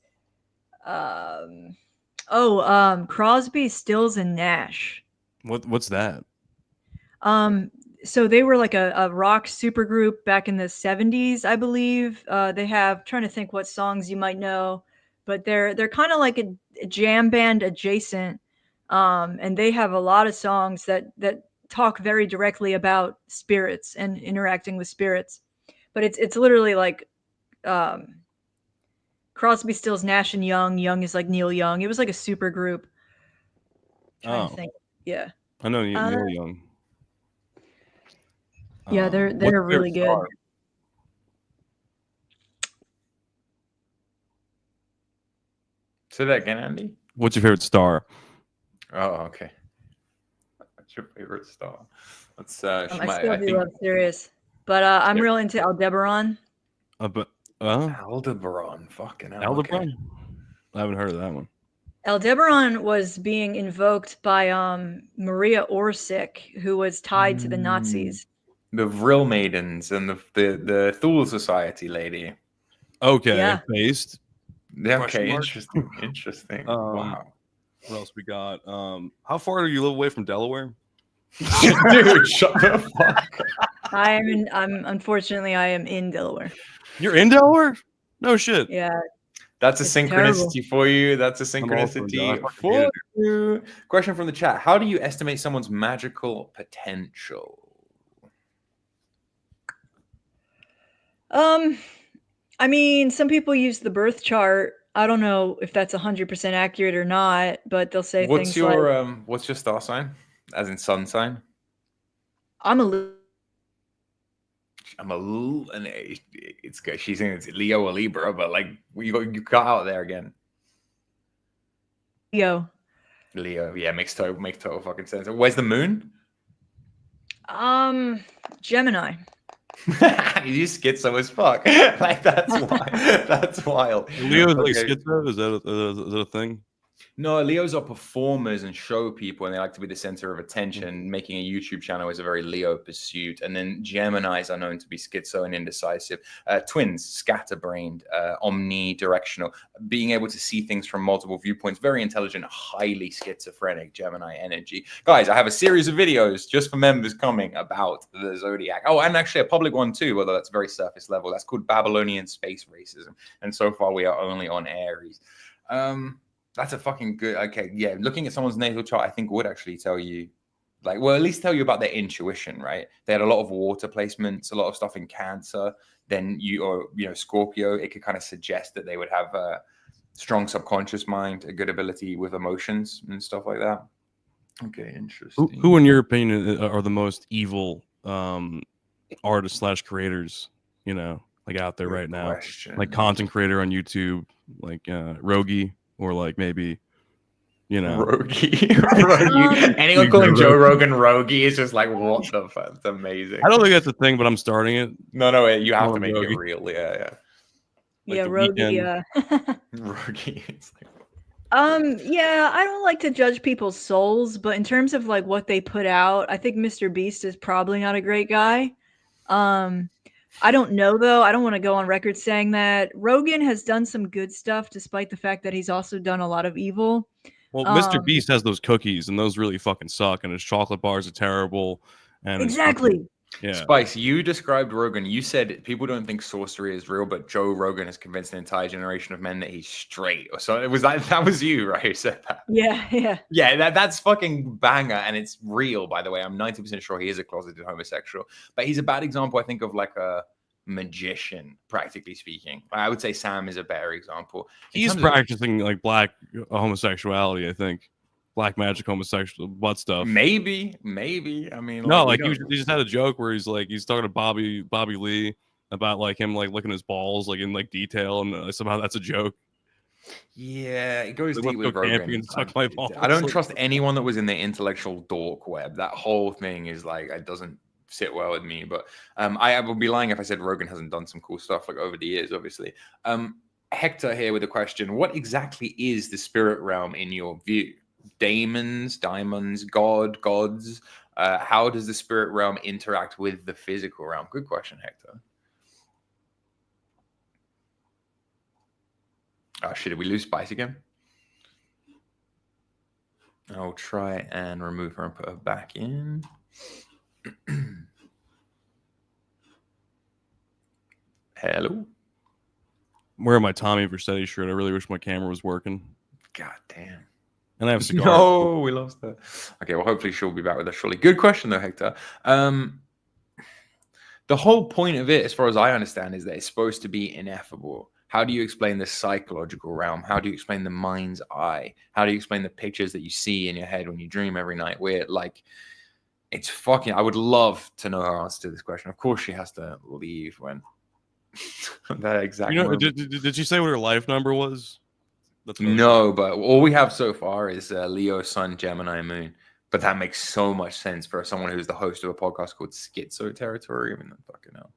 Crosby, Stills, and Nash. What's that? So they were like a rock supergroup back in the 70s, I believe. They have, trying to think what songs you might know, but they're kind of like a jam band adjacent. And they have a lot of songs that talk very directly about spirits and interacting with spirits. But it's literally like Crosby, Stills, Nash, and Young. Young is like Neil Young. It was like a super group. Trying to think. Yeah. I know Neil Young. Yeah, they're really good. Star? Say that again, Andy. What's your favorite star? Oh, okay. What's your favorite star? Let's. I still do love Sirius, but I'm real into Aldebaran. Aldebaran, fucking hell. Aldebaran. Okay. I haven't heard of that one. Aldebaran was being invoked by Maria Orsic, who was tied to the Nazis. The Vril Maidens and the Thule Society lady. Okay, yeah. Based. Yeah, okay, interesting. Wow. What else we got? How far do you live away from Delaware? Dude, shut the fuck up. Unfortunately I am in Delaware. You're in Delaware? No shit. Yeah. That's a It's synchronicity terrible. for you. That's a I'm all for it, I synchronicity fucking hate for it. you. Question from the chat. How do you estimate someone's magical potential? I mean, some people use the birth chart. I don't know if that's 100% accurate or not, but they'll say things like, What's your star sign? As in sun sign? I'm a I'm and it's good. She's saying it's Leo or Libra, but like you got out there again. Leo. Leo, yeah, makes total fucking sense. Where's the moon? Gemini. You schizo as fuck. Like that's wild. That's wild. Leo's like Okay. schizo. Is that a thing? No, Leos are performers and show people, and they like to be the center of attention. Making a YouTube channel is a very Leo pursuit. And then Geminis are known to be schizo and indecisive. Twins, scatterbrained, omnidirectional, being able to see things from multiple viewpoints. Very intelligent, highly schizophrenic Gemini energy. Guys, I have a series of videos just for members coming about the zodiac. Oh, and actually a public one too, although that's very surface level. That's called Babylonian Space Racism. And so far we are only on Aries. That's a fucking good. Okay, yeah. Looking at someone's natal chart, I think would actually tell you, like, well, at least tell you about their intuition, right? They had a lot of water placements, a lot of stuff in Cancer. Then Scorpio. It could kind of suggest that they would have a strong subconscious mind, a good ability with emotions and stuff like that. Okay, interesting. Who in your opinion, are the most evil artists / creators? Like out there right now, like content creator on YouTube, like Rogi. Or like maybe, Rogi. Anyone calling Joe Rogan Rogi is just like, what the fuck? It's amazing. I don't think that's a thing, but I'm starting it. No, you have to make it real. Yeah. Like Rogi. Rogi. It's like... Yeah, I don't like to judge people's souls, but in terms of like what they put out, I think Mr. Beast is probably not a great guy. I don't know, though. I don't want to go on record saying that. Rogan has done some good stuff, despite the fact that he's also done a lot of evil. Well, Mr. Beast has those cookies, and those really fucking suck, and his chocolate bars are terrible. And exactly. Yeah. Spice, you described Rogan. You said people don't think sorcery is real, but Joe Rogan has convinced an entire generation of men that he's straight. Or so it was that was you, right? Who said that? Yeah. That's fucking banger, and it's real. By the way, I'm 90% sure he is a closeted homosexual, but he's a bad example, I think, of like a magician, practically speaking. I would say Sam is a better example. He's practicing like black homosexuality, I think. Black magic homosexual butt stuff. Maybe. I mean, no, like he just had a joke where he's talking to Bobby Lee about like him like looking at his balls like in like detail, and somehow that's a joke. Yeah, it goes deep with Rogan. I don't trust anyone that was in the intellectual dork web. That whole thing is like, it doesn't sit well with me. But I would be lying if I said Rogan hasn't done some cool stuff like over the years, obviously. Hector here with a question: what is the spirit realm in your view? Daemons, gods. How does the spirit realm interact with the physical realm? Good question, Hector. Oh shit, did we lose Spice again? I'll try and remove her and put her back in. Hello? I'm wearing my Tommy Vercetti shirt. I really wish my camera was working. God damn. And I have a cigar. No, we lost her. Okay, well, hopefully she'll be back with us shortly. Good question, though, Hector. The whole point of it, as far as I understand, is that it's supposed to be ineffable. How do you explain the psychological realm? How do you explain the mind's eye? How do you explain the pictures that you see in your head when you dream every night? Where, like, it's fucking... I would love to know her answer to this question. Of course, she has to leave when... that exact moment. Did she say what her life number was? No, but all we have so far is Leo, Sun, Gemini, Moon. But that makes so much sense for someone who's the host of a podcast called Schizo Territory. I mean, fucking hell.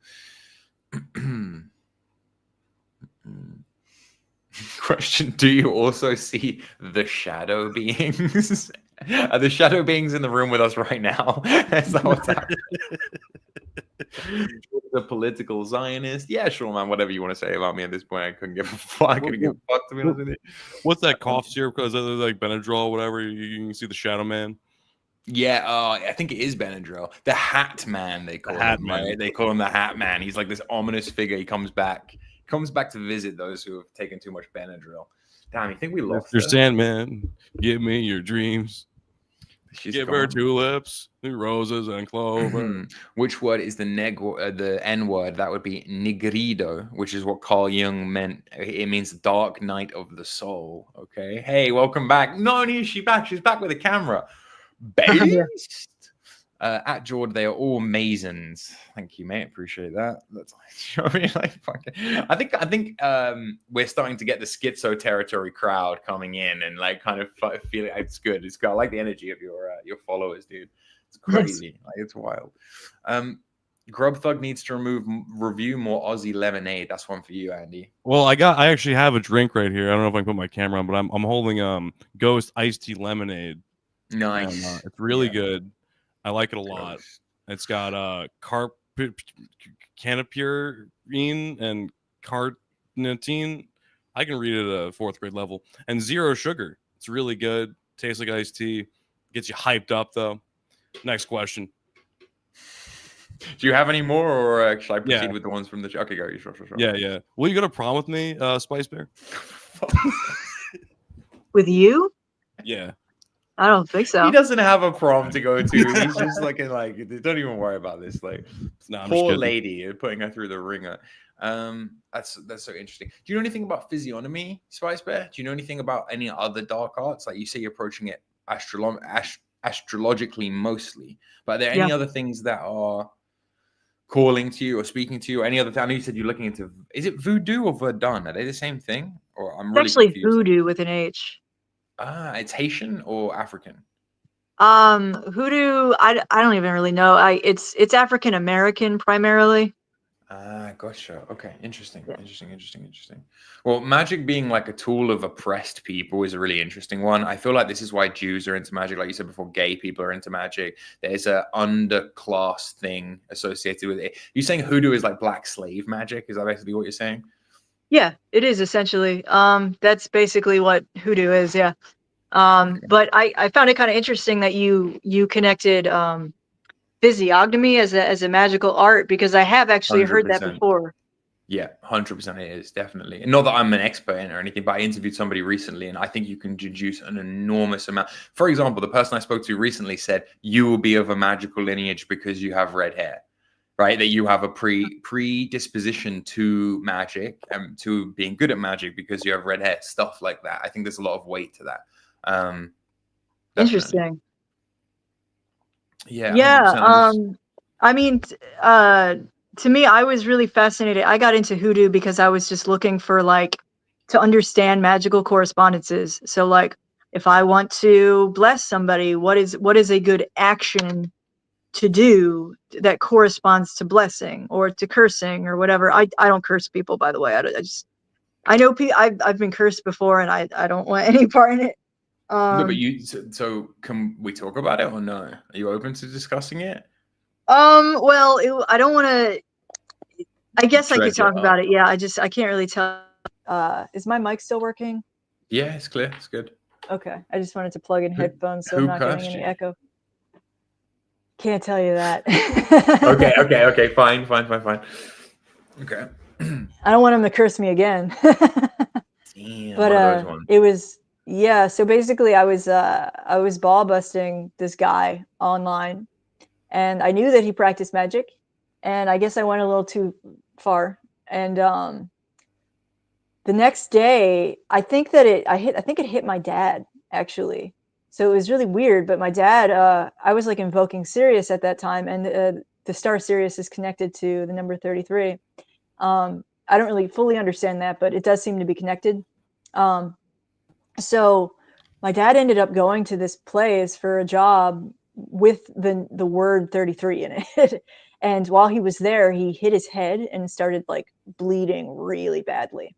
Question: do you also see the shadow beings? Are the shadow beings in the room with us right now? Is that what's happening? The political Zionist? Yeah, sure, man. Whatever you want to say about me at this point, I couldn't give a fuck. To be honest with you. What's that cough syrup? Because like Benadryl or whatever. You can see the Shadow Man. Yeah, I think it is Benadryl. The Hat Man, they call him. Right? They call him the Hat Man. He's like this ominous figure. He comes back Comes back to visit those who have taken too much Benadryl. Damn, you think we lost Mr. her? Sandman, give me your dreams. She's Give her gone. tulips, roses, and clover. Which word is the the N word? That would be nigrido, which is what Carl Jung meant. It means dark night of the soul. Okay. Hey, welcome back. Not only is she back, she's back with a camera. Based. At George, they are all Masons. Thank you, mate. Appreciate that. That's I think we're starting to get the schizo territory crowd coming in and like kind of feeling it's good. It's got I like the energy of your followers, dude. It's crazy. Like it's wild. Grub Thug needs to review more Aussie lemonade. That's one for you, Andy. Well, I actually have a drink right here. I don't know if I can put my camera on, but I'm holding Ghost iced tea lemonade. Nice. And, it's really good. I like it a lot. It's got canapurine and carnitine. I can read it at a 4th grade level. And 0 sugar. It's really good. Tastes like iced tea. Gets you hyped up, though. Next question. Do you have any more, or should I proceed with the ones from the... Okay, go. Sure. Yeah. Will you go to prom with me, Spice Bear? With you? Yeah. I don't think so. He doesn't have a prom to go to. He's just looking like, don't even worry about this. Like, poor lady, you're putting her through the ringer. That's so interesting. Do you know anything about physiognomy, Spice Bear? Do you know anything about any other dark arts? Like you say, you're approaching it astrologically mostly, but are there any other things that are calling to you or speaking to you? Any other? I know you said you're looking into. Is it voodoo or verdun? Are they the same thing? Or I'm really actually confused. Voodoo with an H. It's Haitian or African? Hoodoo, I don't even really know. It's African American primarily. Gotcha. Okay, interesting. Well, magic being like a tool of oppressed people is a really interesting one. I feel like this is why Jews are into magic. Like you said before, gay people are into magic. There's a underclass thing associated with it. You're saying hoodoo is like black slave magic? Is that basically what you're saying? Yeah, it is essentially. That's basically what hoodoo is. Yeah. But I found it kind of interesting that you connected physiognomy as a magical art, because I have actually heard that 100%. before. Yeah, 100% it is, definitely. Not that I'm an expert in it or anything, but I interviewed somebody recently and I think you can deduce an enormous amount. For example, the person I spoke to recently said, you will be of a magical lineage because you have red hair, right? That you have a predisposition to magic and to being good at magic because you have red hair, stuff like that. I think there's a lot of weight to that. Interesting. Yeah. I mean, to me, I was really fascinated. I got into hoodoo because I was just looking for to understand magical correspondences. So like, if I want to bless somebody, what is a good action to do that corresponds to blessing or to cursing or whatever? I don't curse people, by the way. I know I've been cursed before, and I don't want any part in it. No, but so can we talk about it or no? Are you open to discussing it? Well, I don't want to. I guess I could talk about it. Yeah, I can't really tell. Is my mic still working? Yeah, it's clear. It's good. Okay, I just wanted to plug in headphones so I'm not getting any echo. Can't tell you that. Okay. Fine. Okay. I don't want him to curse me again. Damn, but it was so basically I was ball busting this guy online, and I knew that he practiced magic, and I guess I went a little too far. And the next day, I think it hit my dad, actually. So it was really weird. But my dad, I was like invoking Sirius at that time, and the star Sirius is connected to the number 33. I don't really fully understand that, but it does seem to be connected. So my dad ended up going to this place for a job with the word 33 in it. And while he was there, he hit his head and started bleeding really badly.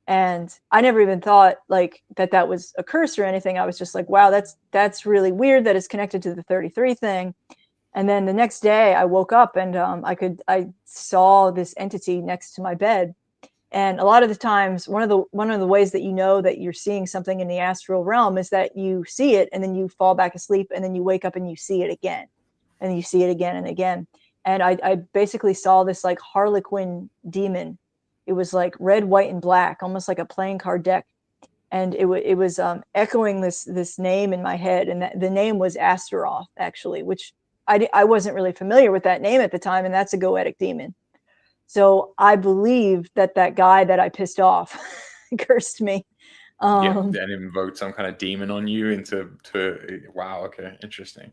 And I never even thought that was a curse or anything. I was just like, wow, that's really weird that it's connected to the 33 thing. And then the next day I woke up and I saw this entity next to my bed. And a lot of the times, one of the ways that you know that you're seeing something in the astral realm is that you see it and then you fall back asleep and then you wake up and you see it again, and you see it again and again. And I basically saw this Harlequin demon It was like red, white, and black, almost like a playing card deck. And it was echoing this name in my head, and the name was Astaroth, actually, which I wasn't really familiar with that name at the time, and that's a goetic demon. So I believe that guy that I pissed off cursed me. Then invoked some kind of demon on you wow, okay, interesting.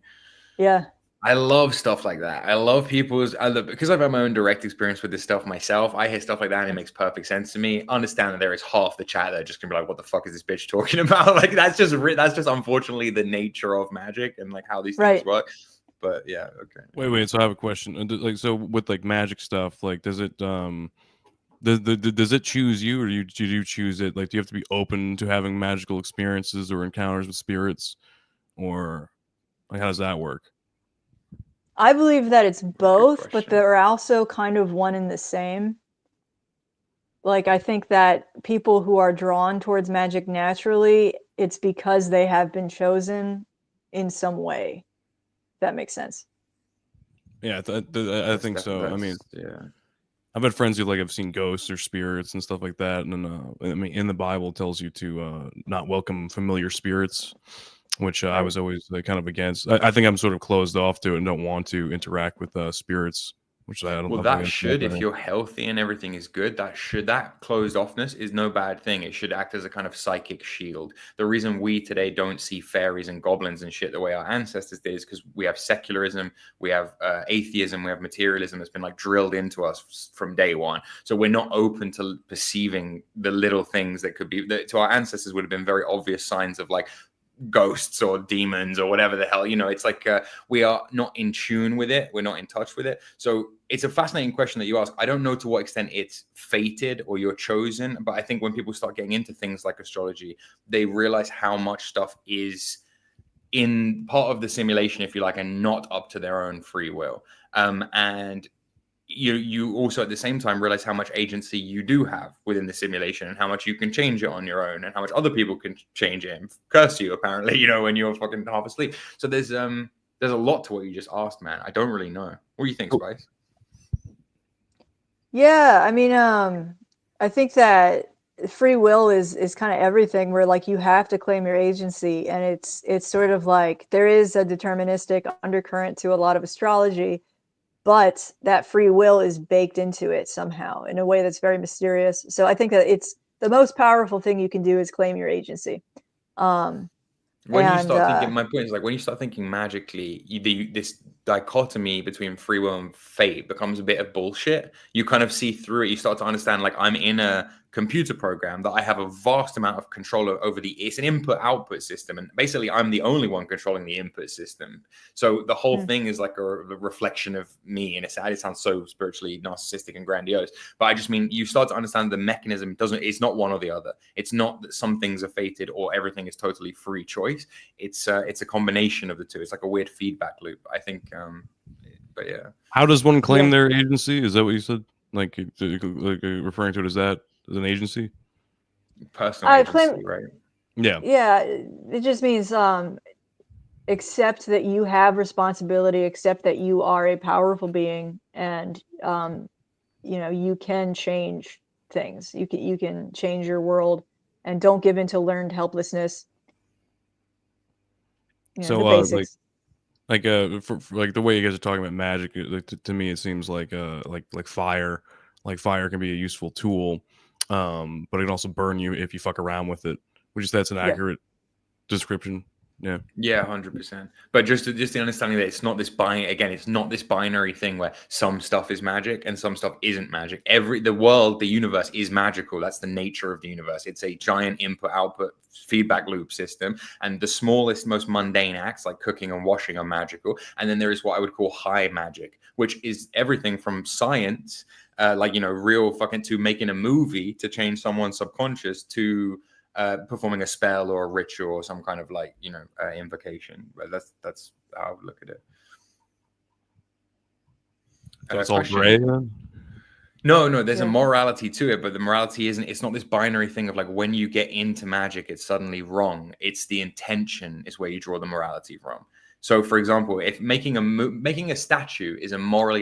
Yeah. I love stuff like that. I love because I've had my own direct experience with this stuff myself. I hear stuff like that and it makes perfect sense to me. Understand that there is half the chat that are just gonna be like, "What the fuck is this bitch talking about?" Like that's just unfortunately the nature of magic and like how these things work. But yeah, okay. Wait. So I have a question. Like, so with like magic stuff, like, does it does it choose you, or do you choose it? Like, do you have to be open to having magical experiences or encounters with spirits, or like how does that work? I believe that it's both, but they're also kind of one and the same. Like, I think that people who are drawn towards magic naturally, it's because they have been chosen in some way. If that makes sense. Yeah, I think so. I mean, yeah. I've had friends who like have seen ghosts or spirits and stuff like that, and I mean, in the Bible it tells you to not welcome familiar spirits, which I was always kind of against. I think I'm sort of closed off to it and don't want to interact with spirits, which I don't. Well, that should, if you're healthy and everything is good, that closed offness is no bad thing. It should act as a kind of psychic shield. The reason we today don't see fairies and goblins and shit the way our ancestors did is because we have secularism, we have atheism, we have materialism that's been like drilled into us from day one. So we're not open to perceiving the little things that could be, that to our ancestors would have been very obvious signs of like ghosts or demons or whatever the hell, it's like we are not in tune with it, we're not in touch with it. So it's a fascinating question that you ask. I don't know to what extent it's fated or you're chosen, but I think when people start getting into things like astrology, they realize how much stuff is in part of the simulation, if you like, and not up to their own free will. And you also at the same time realize how much agency you do have within the simulation and how much you can change it on your own and how much other people can change it and curse you apparently, when you're fucking half asleep. So there's a lot to what you just asked, man. I don't really know. What do you think, Spice? Yeah, I mean, I think that free will is kind of everything, where like you have to claim your agency, and it's sort of like there is a deterministic undercurrent to a lot of astrology, but that free will is baked into it somehow in a way that's very mysterious. So I think that it's the most powerful thing you can do is claim your agency. When you start thinking, my point is like when you start thinking magically, this dichotomy between free will and fate becomes a bit of bullshit. You kind of see through it. You start to understand, like, I'm in a computer program that I have a vast amount of control over. It's an input-output system, and basically I'm the only one controlling the input system. So the whole thing is like a reflection of me, and it sounds so spiritually narcissistic and grandiose, but I just mean you start to understand the mechanism it's not one or the other. It's not that some things are fated or everything is totally free choice. It's a combination of the two. It's like a weird feedback loop, I think. But yeah, how does one claim their agency? Is that what you said? Like referring to it as that as an agency? Personal agency, right? Yeah. It just means accept that you have responsibility, accept that you are a powerful being, and you can change things. You can change your world, and don't give in to learned helplessness. So the basics. for like the way you guys are talking about magic, to me it seems like fire. Like fire can be a useful tool, but it can also burn you if you fuck around with it. Which is that's an accurate description. Yeah. Yeah, 100%. But just the understanding that it's not this binary thing where some stuff is magic and some stuff isn't magic. The universe is magical. That's the nature of the universe. It's a giant input-output feedback loop system, and the smallest, most mundane acts like cooking and washing are magical. And then there is what I would call high magic, which is everything from science, real fucking, to making a movie to change someone's subconscious, to performing a spell or a ritual or some kind of invocation. But that's how I would look at it. So it's all gray then? No, there's a morality to it, but the morality it's not this binary thing of like when you get into magic, it's suddenly wrong. It's the intention is where you draw the morality from. So for example, if making a statue is a morally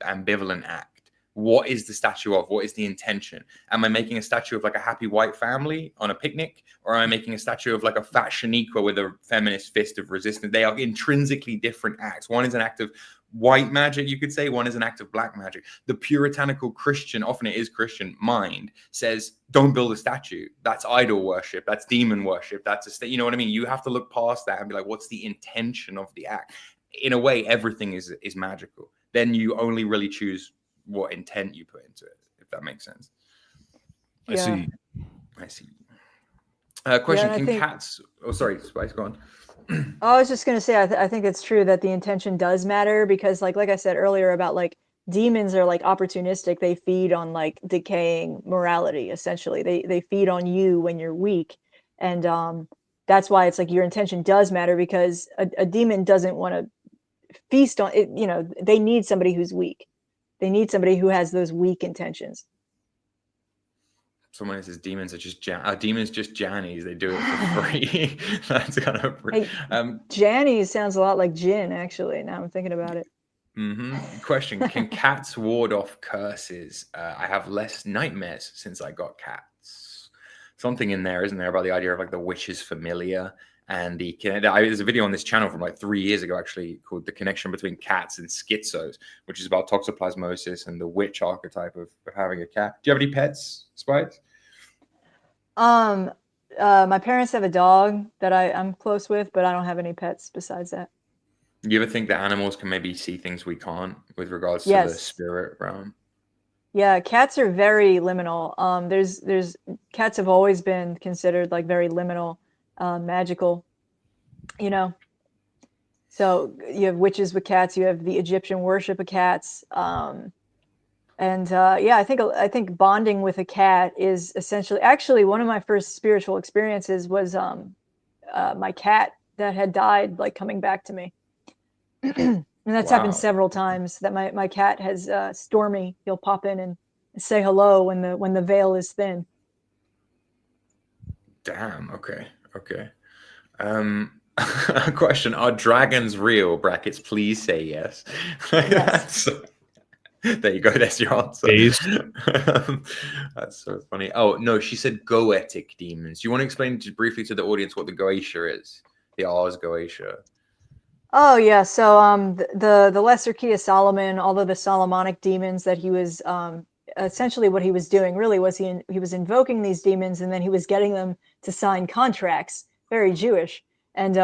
ambivalent act, What is the statue of? What is the intention? Am I making a statue of like a happy white family on a picnic, or am I making a statue of like a fat Shaniqua with a feminist fist of resistance? They are intrinsically different acts. One is an act of white magic, you could say. One is an act of black magic. The puritanical Christian, often it is Christian, mind says, don't build a statue. That's idol worship. That's demon worship. That's a state. You know what I mean? You have to look past that and be like, what's the intention of the act? In a way, everything is magical. Then you only really choose what intent you put into it, if that makes sense. I see. Question: I Can think- cats? Oh, sorry, Spice. Go on. I was just gonna say, I think it's true that the intention does matter, because like I said earlier about like demons are like opportunistic. They feed on like decaying morality. Essentially, they feed on you when you're weak, and that's why it's like your intention does matter, because a demon doesn't want to feast on it. You know, they need somebody who's weak. They need somebody who has those weak intentions. Someone says demons are just demons just Jannies. They do it for free. That's kind of Hey, Janny sounds a lot like Jin, actually. Now I'm thinking about it. Question: Can cats ward off curses? I have less nightmares since I got cats. Something in there, isn't there, about the idea of like the witch's familiar? And there's a video on this channel from like 3 years ago, actually, called "The Connection Between Cats and Schizos," which is about toxoplasmosis and the witch archetype of having a cat. Do you have any pets, Spice? My parents have a dog that I'm close with, but I don't have any pets besides that. You ever think that animals can maybe see things we can't with regards to the spirit realm? Yeah, cats are very liminal. There's cats have always been considered like very liminal, magical, you know. So you have witches with cats, you have the Egyptian worship of cats, yeah, I think bonding with a cat is essentially, actually one of my first spiritual experiences was my cat that had died like coming back to me. And that's happened several times, that my cat has Stormy, he'll pop in and say hello when the veil is thin. Damn. Okay. A question: Are dragons real? Brackets. Please say yes. Yes. There you go. That's your answer. That's so funny. Oh no, she said goetic demons. Do you want to explain briefly to the audience what the Goetia is? The Ars Goetia. Oh yeah, so the Lesser Key of Solomon, all of the Solomonic demons that he was essentially what he was doing really was he was invoking these demons, and then he was getting them to sign contracts, very Jewish, and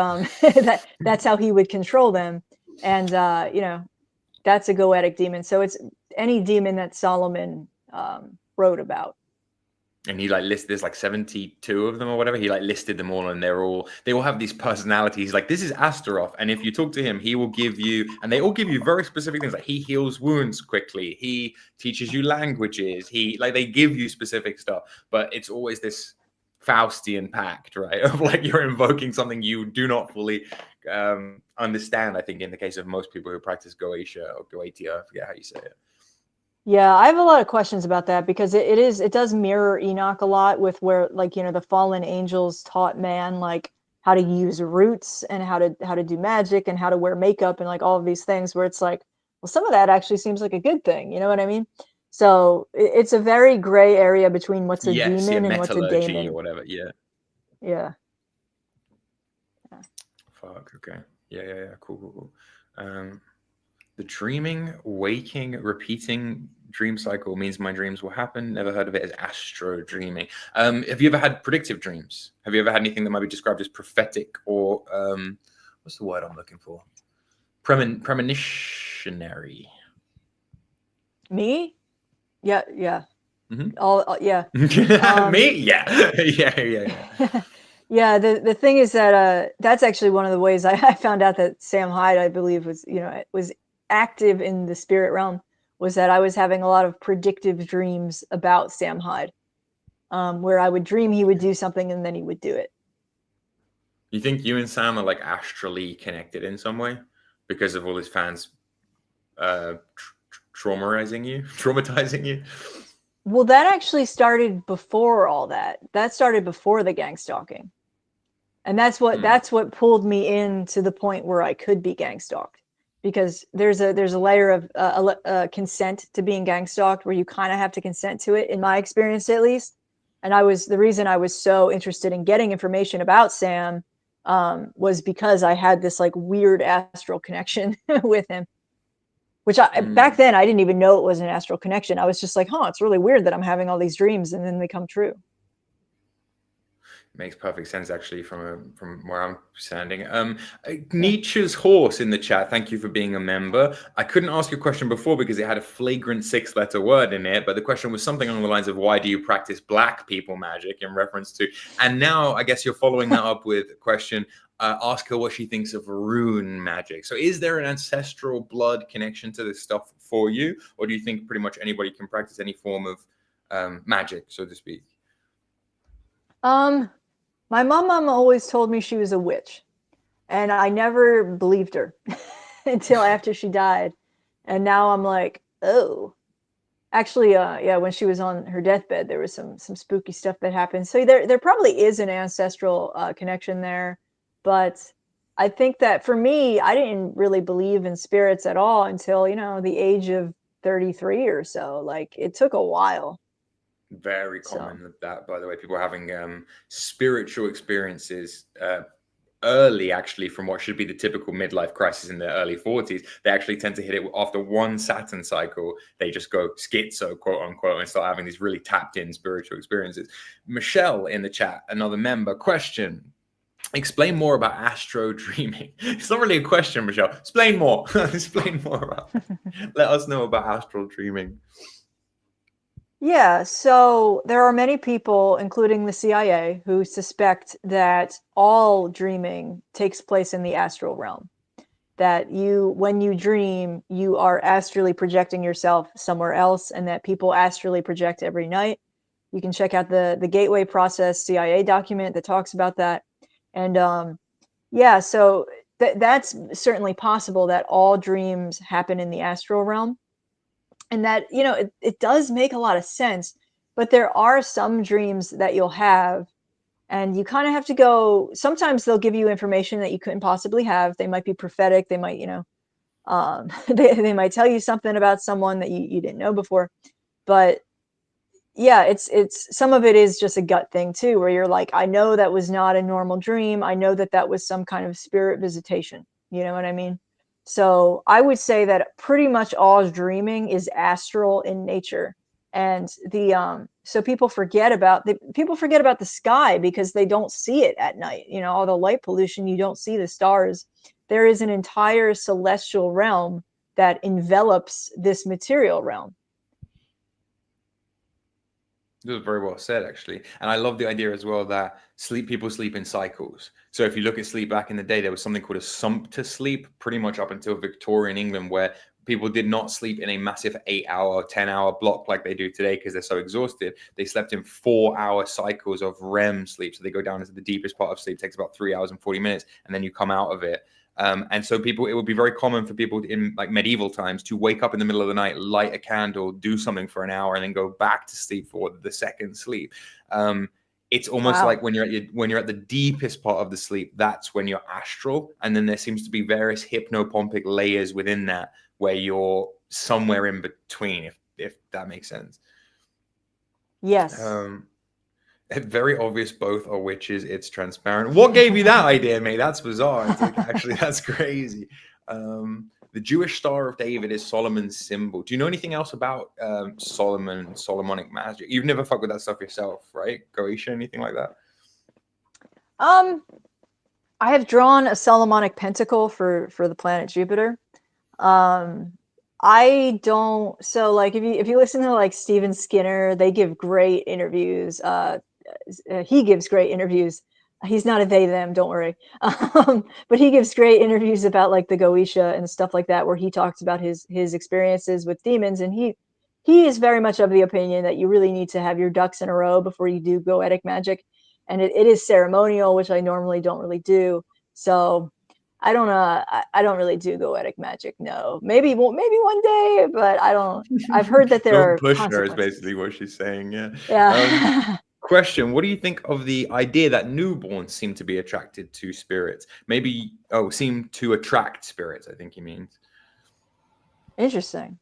that's how he would control them. And you know, that's a goetic demon. So it's any demon that Solomon wrote about. And he like there's like 72 of them or whatever. He like listed them all, and they all have these personalities. Like, this is Astaroth, and if you talk to him, he will give you, and they all give you very specific things. Like, he heals wounds quickly, he teaches you languages, they give you specific stuff. But it's always this Faustian pact, right? Of like, you're invoking something you do not fully understand. I think in the case of most people who practice Goetia or Goetia, I forget how you say it. Yeah, I have a lot of questions about that, because it does mirror Enoch a lot, with where, like, you know, the fallen angels taught man like how to use roots and how to do magic and how to wear makeup and like all of these things, where it's like, well, some of that actually seems like a good thing, you know what I mean? So it's a very gray area between what's a demon and what's a daemon or whatever. Yeah. Fuck. Okay. Yeah. Cool. The dreaming, waking, repeating dream cycle means my dreams will happen. Never heard of it as astro dreaming. Have you ever had predictive dreams? Have you ever had anything that might be described as prophetic or what's the word I'm looking for? Premonitionary. Me? Yeah. Mm-hmm. Yeah. Me? Yeah. Yeah, the thing is that that's actually one of the ways I found out that Sam Hyde, I believe, was active in the spirit realm, was that I was having a lot of predictive dreams about Sam Hyde, where I would dream he would do something and then he would do it. You think you and Sam are like astrally connected in some way because of all his fans traumatizing you? Well, that actually started before all that. That started before the gangstalking. And that's what pulled me in to the point where I could be gangstalked. because there's a layer of consent to being gang stalked where you kind of have to consent to it, in my experience at least. And the reason I was so interested in getting information about Sam was because I had this like weird astral connection with him, which back then I didn't even know it was an astral connection. I was just like, it's really weird that I'm having all these dreams and then they come true. Makes perfect sense, actually, from where I'm standing. Nietzsche's horse in the chat. Thank you for being a member. I couldn't ask a question before because it had a flagrant 6-letter word in it, but the question was something along the lines of, why do you practice black people magic, in reference to, and now I guess you're following that up with a question. Ask her what she thinks of rune magic. So is there an ancestral blood connection to this stuff for you, or do you think pretty much anybody can practice any form of magic, so to speak? My mom always told me she was a witch, and I never believed her until after she died. And now I'm like, oh, actually, yeah, when she was on her deathbed, there was some spooky stuff that happened. So there probably is an ancestral connection there, but I think that for me, I didn't really believe in spirits at all until, the age of 33 or so. Like, it took a while. Very common with that, by the way. People having spiritual experiences early, actually, from what should be the typical midlife crisis in their early 40s. They actually tend to hit it after one Saturn cycle. They just go schizo, quote unquote, and start having these really tapped in spiritual experiences. Michelle in the chat, another member, question. Explain more about astro dreaming. It's not really a question, Michelle. Explain more. Explain more about it. Let us know about astral dreaming. Yeah, so there are many people, including the CIA, who suspect that all dreaming takes place in the astral realm. That when you dream, you are astrally projecting yourself somewhere else, and that people astrally project every night. You can check out the Gateway Process CIA document that talks about that. And yeah, so that's certainly possible that all dreams happen in the astral realm. And that, it does make a lot of sense, but there are some dreams that you'll have and you kind of have to go, sometimes they'll give you information that you couldn't possibly have. They might be prophetic. They might, they might tell you something about someone that you didn't know before. But yeah, it's some of it is just a gut thing too, where you're like, I know that was not a normal dream. I know that was some kind of spirit visitation. You know what I mean? So I would say that pretty much all dreaming is astral in nature. And so people forget about the sky because they don't see it at night. All the light pollution, you don't see the stars. There is an entire celestial realm that envelops this material realm. This was very well said, actually. And I love the idea as well that people sleep in cycles. So if you look at sleep back in the day, there was something called a sumpter sleep, pretty much up until Victorian England, where people did not sleep in a massive 8-hour, 10-hour block like they do today because they're so exhausted. They slept in 4-hour cycles of REM sleep. So they go down into the deepest part of sleep, takes about 3 hours and 40 minutes, and then you come out of it. And so it would be very common for people in like medieval times to wake up in the middle of the night, light a candle, do something for an hour, and then go back to sleep for the second sleep. It's almost like when you're at the deepest part of the sleep, that's when you're astral. And then there seems to be various hypnopompic layers within that where you're somewhere in between, if that makes sense. Yes. Very obvious both are witches. It's transparent. What gave you that idea, mate? That's bizarre. It's like, actually, that's crazy. The Jewish Star of David is Solomon's symbol. Do you know anything else about Solomonic magic? You've never fucked with that stuff yourself, right? Goetia, anything like that? I have drawn a Solomonic pentacle for the planet Jupiter. I don't. So, like, if you listen to like Steven Skinner, they give great interviews. He gives great interviews. He's not a they them, don't worry. But he gives great interviews about like the Goetia and stuff like that, where he talks about his experiences with demons, and he is very much of the opinion that you really need to have your ducks in a row before you do goetic magic, and it is ceremonial, which I normally don't really do. So I don't really do goetic magic. No, maybe one day, but I don't. I've heard that there are push her is basically what she's saying. Yeah. Yeah. Question: what do you think of the idea that newborns seem to be attracted to spirits? Seem to attract spirits, I think he means. Interesting.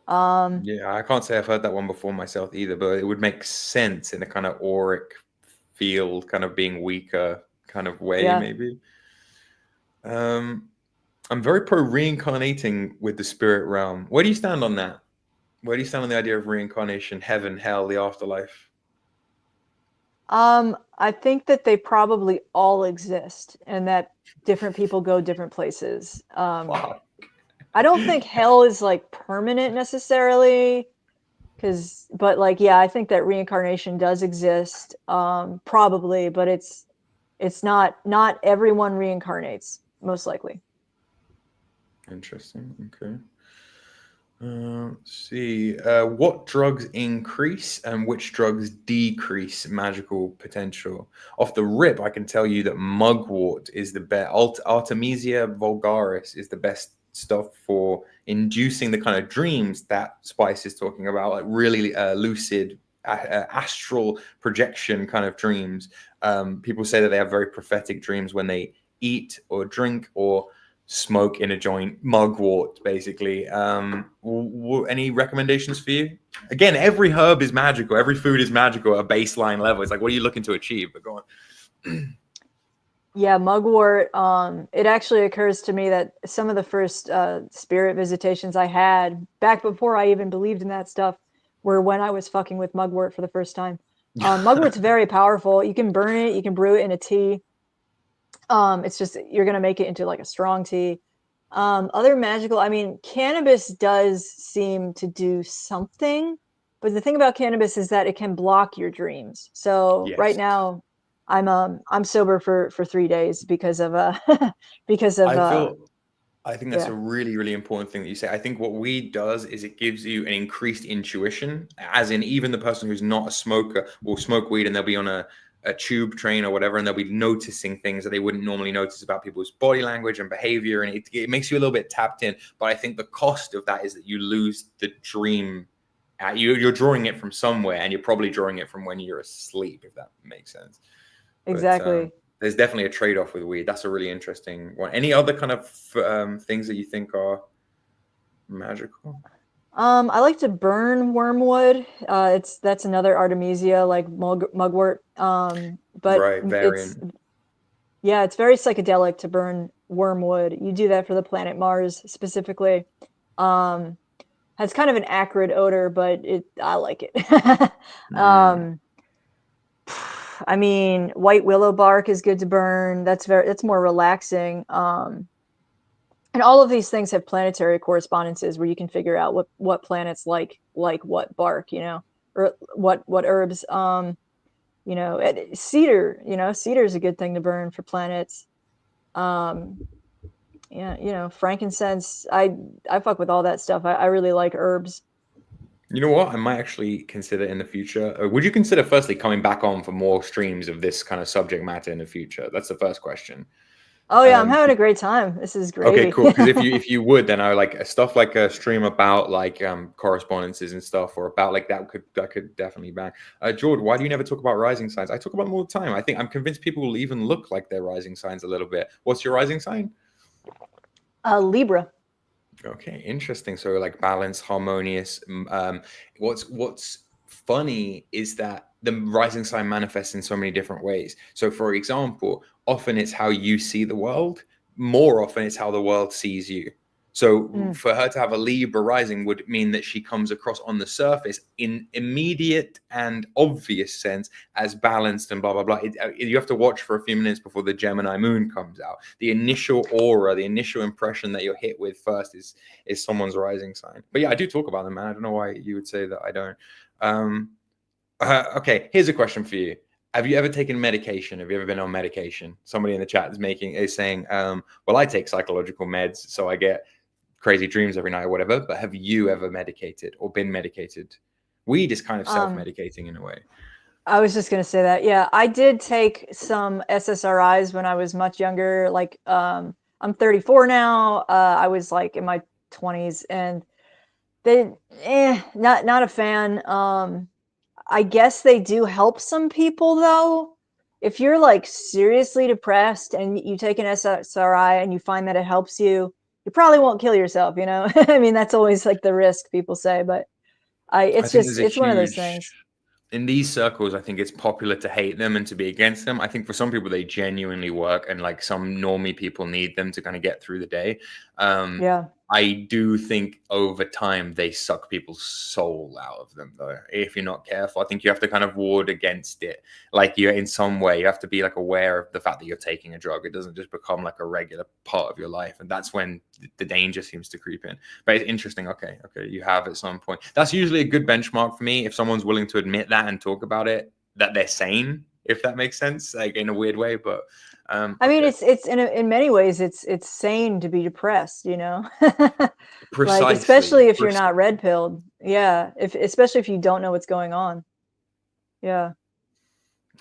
Yeah, I can't say I've heard that one before myself either, but it would make sense in a kind of auric field, kind of being weaker kind of way, Yeah. maybe. I'm very pro reincarnating with the spirit realm. Where do you stand on that? Where do you stand on the idea of reincarnation, heaven, hell, the afterlife? I think that they probably all exist and that different people go different places. Wow. I don't think hell is like permanent necessarily, but like, yeah, I think that reincarnation does exist, probably, but it's not everyone reincarnates, most likely. Interesting. Okay. Let's see. What drugs increase and which drugs decrease magical potential? Off the rip, I can tell you that mugwort is the best. Artemisia vulgaris is the best stuff for inducing the kind of dreams that Spice is talking about, like really lucid, astral projection kind of dreams. People say that they have very prophetic dreams when they eat or drink or smoke in a joint, mugwort, basically. Any recommendations for you? Again, every herb is magical. Every food is magical at a baseline level. It's like, what are you looking to achieve? But go on. Yeah, mugwort. It actually occurs to me that some of the first spirit visitations I had back before I even believed in that stuff were when I was fucking with mugwort for the first time. Mugwort's very powerful. You can burn it. You can brew it in a tea. It's just you're gonna make it into like a strong tea. Other magical, I mean, cannabis does seem to do something, but the thing about cannabis is that it can block your dreams. So right Yes. now, I'm sober for 3 days because of I think that's yeah. a really, really important thing that you say. I think what weed does is it gives you an increased intuition, as in even the person who's not a smoker will smoke weed and they'll be on a tube train or whatever, and they'll be noticing things that they wouldn't normally notice about people's body language and behavior, and it makes you a little bit tapped in. But I think the cost of that is that you lose the dream. You're drawing it from somewhere, and you're probably drawing it from when you're asleep, if that makes sense. Exactly. But there's definitely a trade-off with weed. That's a really interesting one. Any other kind of things that you think are magical? I like to burn wormwood. That's another artemisia like mugwort. But Right, it's variant. yeah, it's very psychedelic to burn wormwood. You do that for the planet Mars specifically. Has kind of an acrid odor, but I like it. I mean, white willow bark is good to burn. That's more relaxing. And all of these things have planetary correspondences where you can figure out what planets like what bark, or what herbs. Cedar, cedar is a good thing to burn for planets. Yeah, frankincense. I fuck with all that stuff. I really like herbs. You know what? I might actually consider in the future. Would you consider firstly coming back on for more streams of this kind of subject matter in the future? That's the first question. Oh yeah, I'm having a great time. This is great. Okay, cool. Because if you would, then I like stuff like a stream about like correspondences and stuff, or about like that could definitely back. George, why do you never talk about rising signs? I talk about them all the time. I think I'm convinced people will even look like they're rising signs a little bit. What's your rising sign? Libra. Okay, interesting. So like balanced, harmonious. What's funny is that the rising sign manifests in so many different ways. So for example, often it's how you see the world. More often it's how the world sees you. So for her to have a Libra rising would mean that she comes across on the surface in immediate and obvious sense as balanced and blah, blah, blah. You have to watch for a few minutes before the Gemini moon comes out. The initial aura, the initial impression that you're hit with first is someone's rising sign. But yeah, I do talk about them, man. I don't know why you would say that I don't. Okay, here's a question for you. Have you ever taken medication? Have you ever been on medication? Somebody in the chat is saying, well, I take psychological meds, so I get crazy dreams every night or whatever. But have you ever medicated or been medicated? Weed is kind of self-medicating in a way. I was just going to say that. Yeah, I did take some SSRIs when I was much younger. Like, I'm 34 now. I was like in my 20s, and not a fan. I guess they do help some people though. If you're like seriously depressed and you take an SSRI and you find that it helps you, you probably won't kill yourself, you know. I mean, that's always like the risk people say, but it's think just, there's a it's one of those huge things. in these circles. I think it's popular to hate them and to be against them. I think for some people they genuinely work, and like some normie people need them to kind of get through the day. Yeah. I do think over time they suck people's soul out of them, though. If you're not careful, I think you have to kind of ward against it. Like, you're in some way, you have to be like aware of the fact that you're taking a drug. It doesn't just become like a regular part of your life, and that's when the danger seems to creep in. But it's interesting. Okay, you have at some point. That's usually a good benchmark for me if someone's willing to admit that and talk about it, that they're sane, if that makes sense, like in a weird way. But I mean, it's in many ways it's sane to be depressed, you know. Like, especially if you're not red pilled. Yeah, especially if you don't know what's going on. Yeah.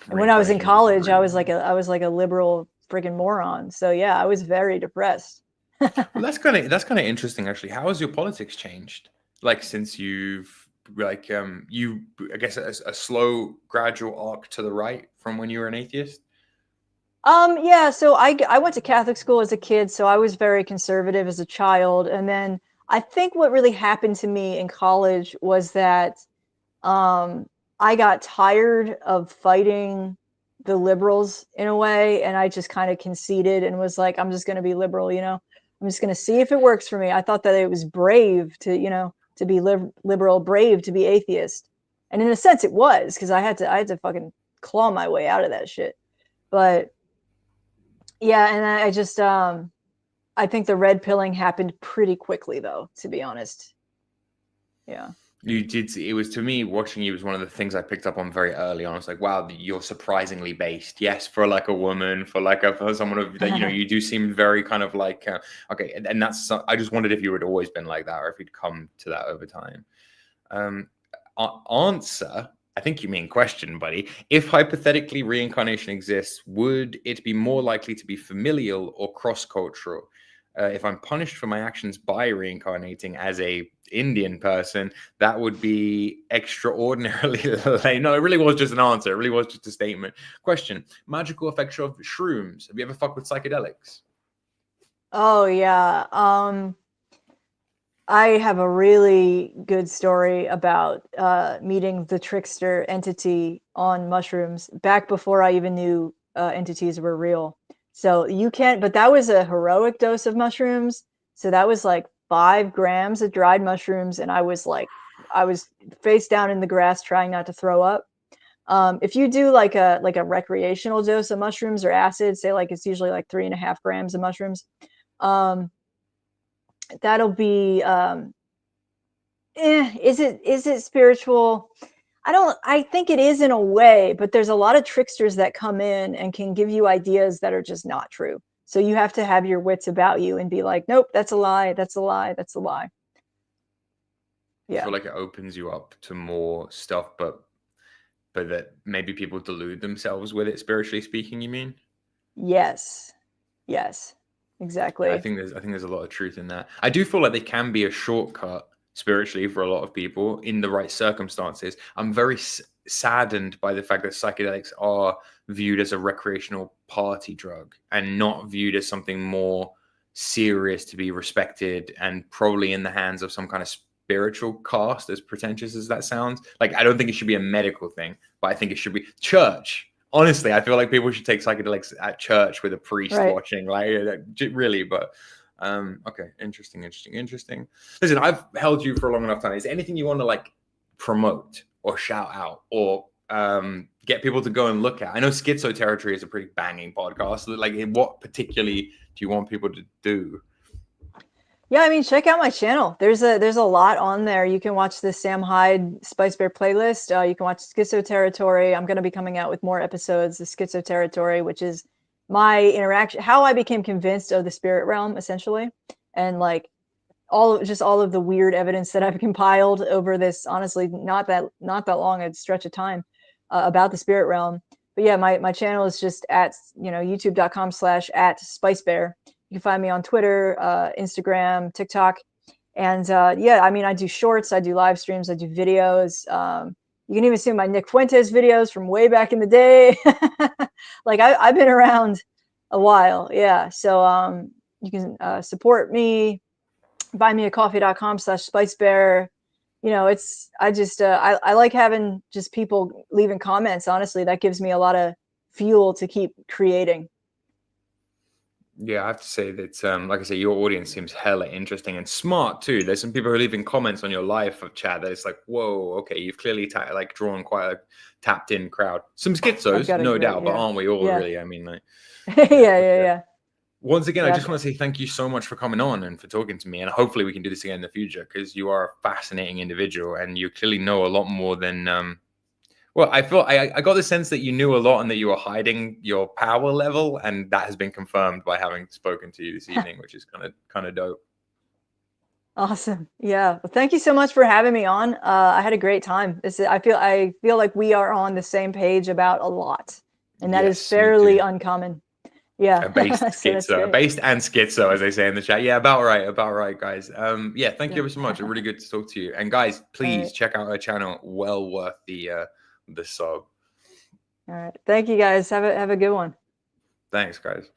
And when I was in college, I was like a liberal friggin' moron. So yeah, I was very depressed. Well, that's kind of interesting, actually. How has your politics changed? Like, since you've like you, I guess, a slow, gradual arc to the right from when you were an atheist. Yeah, so I went to Catholic school as a kid, so I was very conservative as a child. And then I think what really happened to me in college was that I got tired of fighting the liberals in a way, and I just kind of conceded and was like, I'm just going to be liberal, you know. I'm just going to see if it works for me. I thought that it was brave to, you know, to be liberal, brave to be atheist. And in a sense it was, because I had to fucking claw my way out of that shit. But yeah, and I just I think the red pilling happened pretty quickly, though, to be honest. Yeah. You did. It was, to me, watching you was one of the things I picked up on very early on. I was like, wow, you're surprisingly based. Yes, for like a woman, for someone of that, you know, you do seem very kind of like okay, and that's. I just wondered if you had always been like that, or if you'd come to that over time. Answer. I think you mean question, buddy. If hypothetically reincarnation exists, would it be more likely to be familial or cross-cultural? If I'm punished for my actions by reincarnating as a Indian person, that would be extraordinarily lame. No, it really was just an answer. It really was just a statement. Question: magical effects of shrooms. Have you ever fucked with psychedelics? Oh yeah. I have a really good story about meeting the trickster entity on mushrooms back before I even knew entities were real. So you can't, but that was a heroic dose of mushrooms. So that was like 5 grams of dried mushrooms. And I was face down in the grass trying not to throw up. If you do like a recreational dose of mushrooms or acid, say like it's usually like 3.5 grams of mushrooms. That'll be is it spiritual? I think it is in a way, but there's a lot of tricksters that come in and can give you ideas that are just not true. So you have to have your wits about you and be like, nope, that's a lie, that's a lie, that's a lie. Yeah. I feel like it opens you up to more stuff, but that maybe people delude themselves with it, spiritually speaking, you mean? Yes. Exactly. Yeah, I think there's a lot of truth in that. I do feel like they can be a shortcut spiritually for a lot of people in the right circumstances. I'm very saddened by the fact that psychedelics are viewed as a recreational party drug and not viewed as something more serious to be respected and probably in the hands of some kind of spiritual caste, as pretentious as that sounds. Like, I don't think it should be a medical thing, but I think it should be church. Honestly, I feel like people should take psychedelics at church with a priest watching, like, really. But okay, interesting. Listen, I've held you for a long enough time. Is there anything you want to like promote or shout out or get people to go and look at? I know Schizo Territory is a pretty banging podcast. Like, what particularly do you want people to do? Yeah, I mean, check out my channel. There's a lot on there. You can watch the Sam Hyde Spice Bear playlist. You can watch Schizo Territory. I'm going to be coming out with more episodes of Schizo Territory, which is my interaction, how I became convinced of the spirit realm, essentially, and like all of the weird evidence that I've compiled over this, honestly, not that long a stretch of time about the spirit realm. But yeah, my channel is just at youtube.com/@spicebear. You can find me on Twitter, Instagram, TikTok. And yeah, I mean, I do shorts, I do live streams, I do videos. You can even see my Nick Fuentes videos from way back in the day. Like, I've been around a while. Yeah. So You can support me, buymeacoffee.com/spicebearer. You know, I like having just people leaving comments. Honestly, that gives me a lot of fuel to keep creating. Yeah, I have to say that, like I say, your audience seems hella interesting and smart too. There's some people who are leaving comments on your live of chat that it's like, whoa, okay, you've clearly drawn quite a tapped in crowd. Some schizos, no doubt, but aren't we all really? I mean, like, yeah. Once again, I just want to say thank you so much for coming on and for talking to me, and hopefully we can do this again in the future because you are a fascinating individual and you clearly know a lot more than. Well, I feel I got the sense that you knew a lot and that you were hiding your power level, and that has been confirmed by having spoken to you this evening, which is kind of dope. Awesome. Yeah. Well, thank you so much for having me on. I had a great time. I feel like we are on the same page about a lot, and that is fairly uncommon. Yeah. Based schizo, based and schizo, as they say in the chat. Yeah, about right, guys. Yeah, thank you ever so much. Really good to talk to you. And guys, please check out our channel. Well worth the sub. All right. Thank you guys. Have a good one. Thanks, guys.